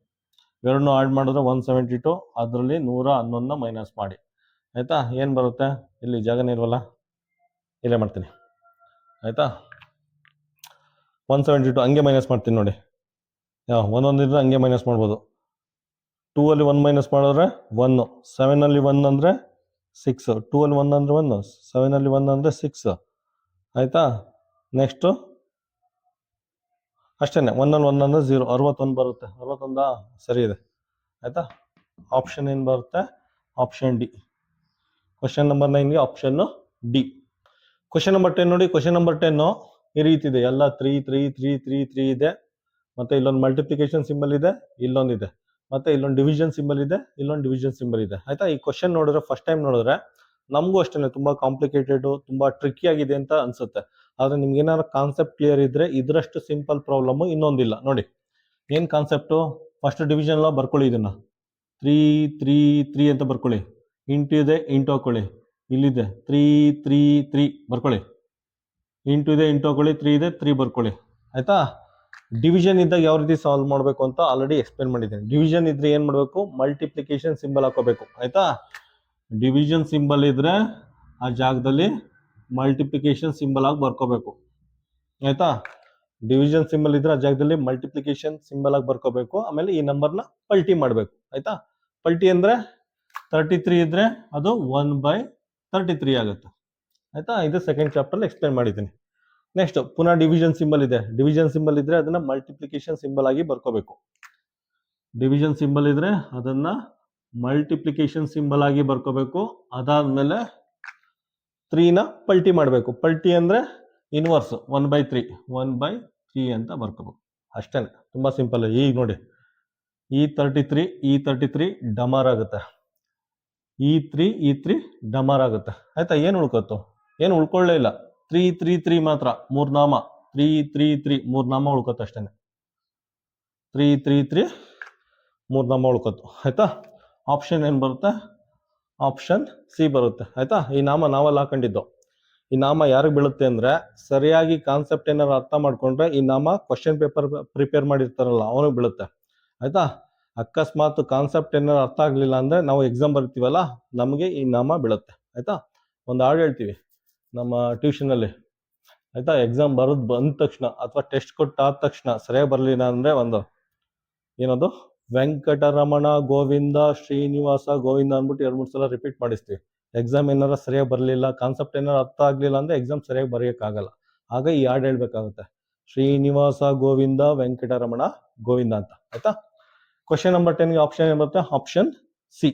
ಎರಡನ್ನೂ ಆಡ್ ಮಾಡಿದ್ರೆ 172. ಅದರಲ್ಲಿ 111 ಮೈನಸ್ ಮಾಡಿ ಆಯಿತಾ. ಏನು ಬರುತ್ತೆ ಇಲ್ಲಿ ಜಾಗನೇ ಇಲ್ವಲ್ಲ, ಇಲ್ಲೇ ಮಾಡ್ತೀನಿ ಆಯಿತಾ. 172 ಹಂಗೆ ಮೈನಸ್ ಮಾಡ್ತೀನಿ ನೋಡಿ. ಒಂದೊಂದಿದ್ರೆ ಹಂಗೆ ಮೈನಸ್ ಮಾಡ್ಬೋದು. 2 ಅಲ್ಲಿ 1 ಮೈನಸ್ ಮಾಡಿದ್ರೆ 1, 7 ಅಲ್ಲಿ 1 ಅಂದರೆ 6, 2 ಅಲ್ಲಿ 1 ಅಂದರೆ 1, 7 ಅಲ್ಲಿ 1 ಅಂದರೆ 6 ಆಯಿತಾ. ನೆಕ್ಸ್ಟು ಅಷ್ಟೇ, 1 ಅಲ್ಲಿ 1 ಅಂದರೆ 0, 61 ಬರುತ್ತೆ. 61 ಸರಿ ಇದೆ ಆಯಿತಾ. ಆಪ್ಷನ್ ಏನು ಬರುತ್ತೆ? Option D. ಕ್ವಶನ್ ನಂಬರ್ 9ಗೆ ಆಪ್ಷನ್ನು ಡಿ. ಕ್ವಶನ್ ನಂಬರ್ 10 ನೋಡಿ. ಕ್ವಶನ್ ನಂಬರ್ 10 ಈ ರೀತಿ ಇದೆ. ಎಲ್ಲ 3 3 3 3 3 ಇದೆ. ಮತ್ತೆ ಇಲ್ಲೊಂದು ಮಲ್ಟಿಪ್ಲಿಕೇಶನ್ ಸಿಂಬಲ್ ಇದೆ, ಇಲ್ಲೊಂದಿದೆ, ಮತ್ತೆ ಇಲ್ಲೊಂದು ಡಿವಿಷನ್ ಸಿಂಬಲ್ ಇದೆ, ಇಲ್ಲೊಂದು ಡಿವಿಷನ್ ಸಿಂಬಲ್ ಇದೆ ಆಯ್ತಾ. ಈ ಕ್ವಶನ್ ನೋಡಿದ್ರೆ ಫಸ್ಟ್ ಟೈಮ್ ನೋಡಿದ್ರೆ ನಮಗೂ ಅಷ್ಟೇ ತುಂಬಾ ಕಾಂಪ್ಲಿಕೇಟೆಡ್, ತುಂಬಾ ಟ್ರಿಕ್ಕಿ ಆಗಿದೆ ಅಂತ ಅನ್ಸುತ್ತೆ. ಆದ್ರೆ ನಿಮ್ಗೆ ಏನಾದ್ರು ಕಾನ್ಸೆಪ್ಟ್ ಕ್ಲಿಯರ್ ಇದ್ರೆ ಇದರಷ್ಟು ಸಿಂಪಲ್ ಪ್ರಾಬ್ಲಮ್ ಇನ್ನೊಂದಿಲ್ಲ ನೋಡಿ. ಏನ್ ಕಾನ್ಸೆಪ್ಟು? ಫಸ್ಟ್ ಡಿವಿಷನ್ ಎಲ್ಲ ಬರ್ಕೊಳ್ಳಿ. ಇದನ್ನ 3 3 3 ಅಂತ ಬರ್ಕೊಳ್ಳಿ. ಇಂಟು ಇದೆ, ಇಂಟು ಹಾಕೊಳ್ಳಿ. ಇಲ್ಲಿದೆ 3 3 3 ಬರ್ಕೊಳ್ಳಿ. ಇಂಟು ಇದೆ, ಇಂಟು ಹಾಕೊಳ್ಳಿ. 3 ಇದೆ, 3 ಬರ್ಕೊಳ್ಳಿ ಆಯ್ತಾ. ಡಿವಿಷನ್ ಇದ್ದಾಗ ಯಾವ ರೀತಿ ಸಾಲ್ವ್ ಮಾಡಬೇಕು ಅಂತ ಆಲ್ರೆಡಿ ಎಕ್ಸ್ಪ್ಲೇನ್ ಮಾಡಿದ್ದೇನೆ. ಡಿವಿಷನ್ ಇದ್ರೆ ಏನ್ ಮಾಡಬೇಕು? ಮಲ್ಟಿಪ್ಲಿಕೇಶನ್ ಸಿಂಬಲ್ ಹಾಕೋಬೇಕು ಆಯ್ತಾ. ಡಿವಿಷನ್ ಸಿಂಬಲ್ ಇದ್ರೆ ಆ ಜಾಗದಲ್ಲಿ ಮಲ್ಟಿಪ್ಲಿಕೇಶನ್ ಸಿಂಬಲ್ ಆಗಿ ಬರ್ಕೋಬೇಕು ಆಯ್ತಾ. ಡಿವಿಷನ್ ಸಿಂಬಲ್ ಇದ್ರೆ ಆ ಜಾಗದಲ್ಲಿ ಮಲ್ಟಿಪ್ಲಿಕೇಶನ್ ಸಿಂಬಲ್ ಆಗಿ ಬರ್ಕೋಬೇಕು. ಆಮೇಲೆ ಈ ನಂಬರ್ನ ಪಲ್ಟಿ ಮಾಡಬೇಕು ಆಯ್ತಾ. ಪಲ್ಟಿ ಅಂದ್ರೆ 33 ಇದ್ರೆ ಅದು 1/33 ಆಗುತ್ತೆ ಆಯ್ತಾ. ಇದು ಸೆಕೆಂಡ್ ಚಾಪ್ಟರ್ ಎಕ್ಸ್ಪ್ಲೇನ್ ಮಾಡಿದ್ದೀನಿ. ನೆಕ್ಸ್ಟ್ ಪುನಃ ಡಿವಿಷನ್ ಸಿಂಬಲ್ ಇದೆ. ಡಿವಿಷನ್ ಸಿಂಬಲ್ ಇದ್ರೆ ಅದನ್ನ ಮಲ್ಟಿಪ್ಲಿಕೇಶನ್ ಸಿಂಬಲ್ ಆಗಿ ಬರ್ಕೋಬೇಕು. ಡಿವಿಷನ್ ಸಿಂಬಲ್ ಇದ್ರೆ ಅದನ್ನ ಮಲ್ಟಿಪ್ಲಿಕೇಶನ್ ಸಿಂಬಲ್ ಆಗಿ ಬರ್ಕೋಬೇಕು. ಅದಾದ್ಮೇಲೆ 3ನ ಪಲ್ಟಿ ಮಾಡಬೇಕು. ಪಲ್ಟಿ ಅಂದ್ರೆ ಇನ್ವರ್ಸ್ 1/3 1/3 ಅಂತ ಬರ್ಕೋಬೇಕು ಅಷ್ಟೇ. ತುಂಬಾ ಸಿಂಪಲ್. ಈಗ ನೋಡಿ, ಈ 33 ಡಮಾರ್ ಆಗುತ್ತೆ, ಈ 3 ಡಮಾರ್ ಆಗುತ್ತೆ ಆಯ್ತಾ. ಏನು ಉಳ್ಕೊತ್ತು? ಏನು ಉಳ್ಕೊಳ್ಳೇ ಇಲ್ಲ. 3 3 3 ಮಾತ್ರ 3 ನಾಮ, 3 3 3 3 ನಾಮ ಉಳ್ಕೊತ್ತು ಅಷ್ಟೇನೆ. 3 3 3 3 ನಾಮ ಉಳ್ಕೊತ್ತು ಆಯ್ತಾ. ಆಪ್ಷನ್ ಏನು ಬರುತ್ತೆ? ಆಪ್ಷನ್ ಸಿ ಬರುತ್ತೆ ಆಯ್ತಾ. ಈ ನಾಮ ನಾವಲ್ಲಿ ಹಾಕೊಂಡಿದ್ದು. ಈ ನಾಮ ಯಾರಿಗೆ ಬೀಳುತ್ತೆ ಅಂದ್ರೆ ಸರಿಯಾಗಿ ಕಾನ್ಸೆಪ್ಟ್ ಏನಾರು ಅರ್ಥ ಮಾಡ್ಕೊಂಡ್ರೆ ಈ ನಾಮ ಕ್ವಶನ್ ಪೇಪರ್ ಪ್ರಿಪೇರ್ ಮಾಡಿರ್ತಾರಲ್ಲ ಅವನಿಗೆ ಬೀಳುತ್ತೆ ಆಯ್ತಾ. ಅಕಸ್ಮಾತ್ ಕಾನ್ಸೆಪ್ಟ್ ಏನಾರು ಅರ್ಥ ಆಗ್ಲಿಲ್ಲ ಅಂದ್ರೆ ನಾವು ಎಕ್ಸಾಮ್ ಬರ್ತೀವಲ್ಲ ನಮಗೆ ಈ ನಾಮ ಬೀಳುತ್ತೆ ಆಯ್ತಾ. ಒಂದು ಹಾಡು ಹೇಳ್ತೀವಿ ನಮ್ಮ ಟ್ಯೂಷನಲ್ಲಿ ಆಯ್ತಾ. ಎಕ್ಸಾಮ್ ಬಂದ ತಕ್ಷಣ ಅಥವಾ ಟೆಸ್ಟ್ ಕೊಟ್ಟಾದ ತಕ್ಷಣ ಸರಿಯಾಗಿ ಬರಲಿಲ್ಲ ಅಂದ್ರೆ ಒಂದು ಏನದು, ವೆಂಕಟರಮಣ ಗೋವಿಂದ ಶ್ರೀನಿವಾಸ ಗೋವಿಂದ ಅಂದ್ಬಿಟ್ಟು 2-3 ಸಲ ರಿಪೀಟ್ ಮಾಡಿಸ್ತೀವಿ. ಎಕ್ಸಾಮ್ ಏನಾರ ಸರಿಯಾಗಿ ಬರಲಿಲ್ಲ, ಕಾನ್ಸೆಪ್ಟ್ ಏನಾರು ಅರ್ಥ ಆಗ್ಲಿಲ್ಲ ಅಂದ್ರೆ ಎಕ್ಸಾಮ್ ಸರಿಯಾಗಿ ಬರೆಯೋಕ್ಕಾಗಲ್ಲ. ಆಗ ಈ ಹಾಡು ಹೇಳ್ಬೇಕಾಗುತ್ತೆ, ಶ್ರೀನಿವಾಸ ಗೋವಿಂದ ವೆಂಕಟರಮಣ ಗೋವಿಂದ ಅಂತ ಆಯ್ತಾ. ಕ್ವಶನ್ ನಂಬರ್ 10ಗೆ ಆಪ್ಷನ್ ಏನು ಬರುತ್ತೆ? Option C.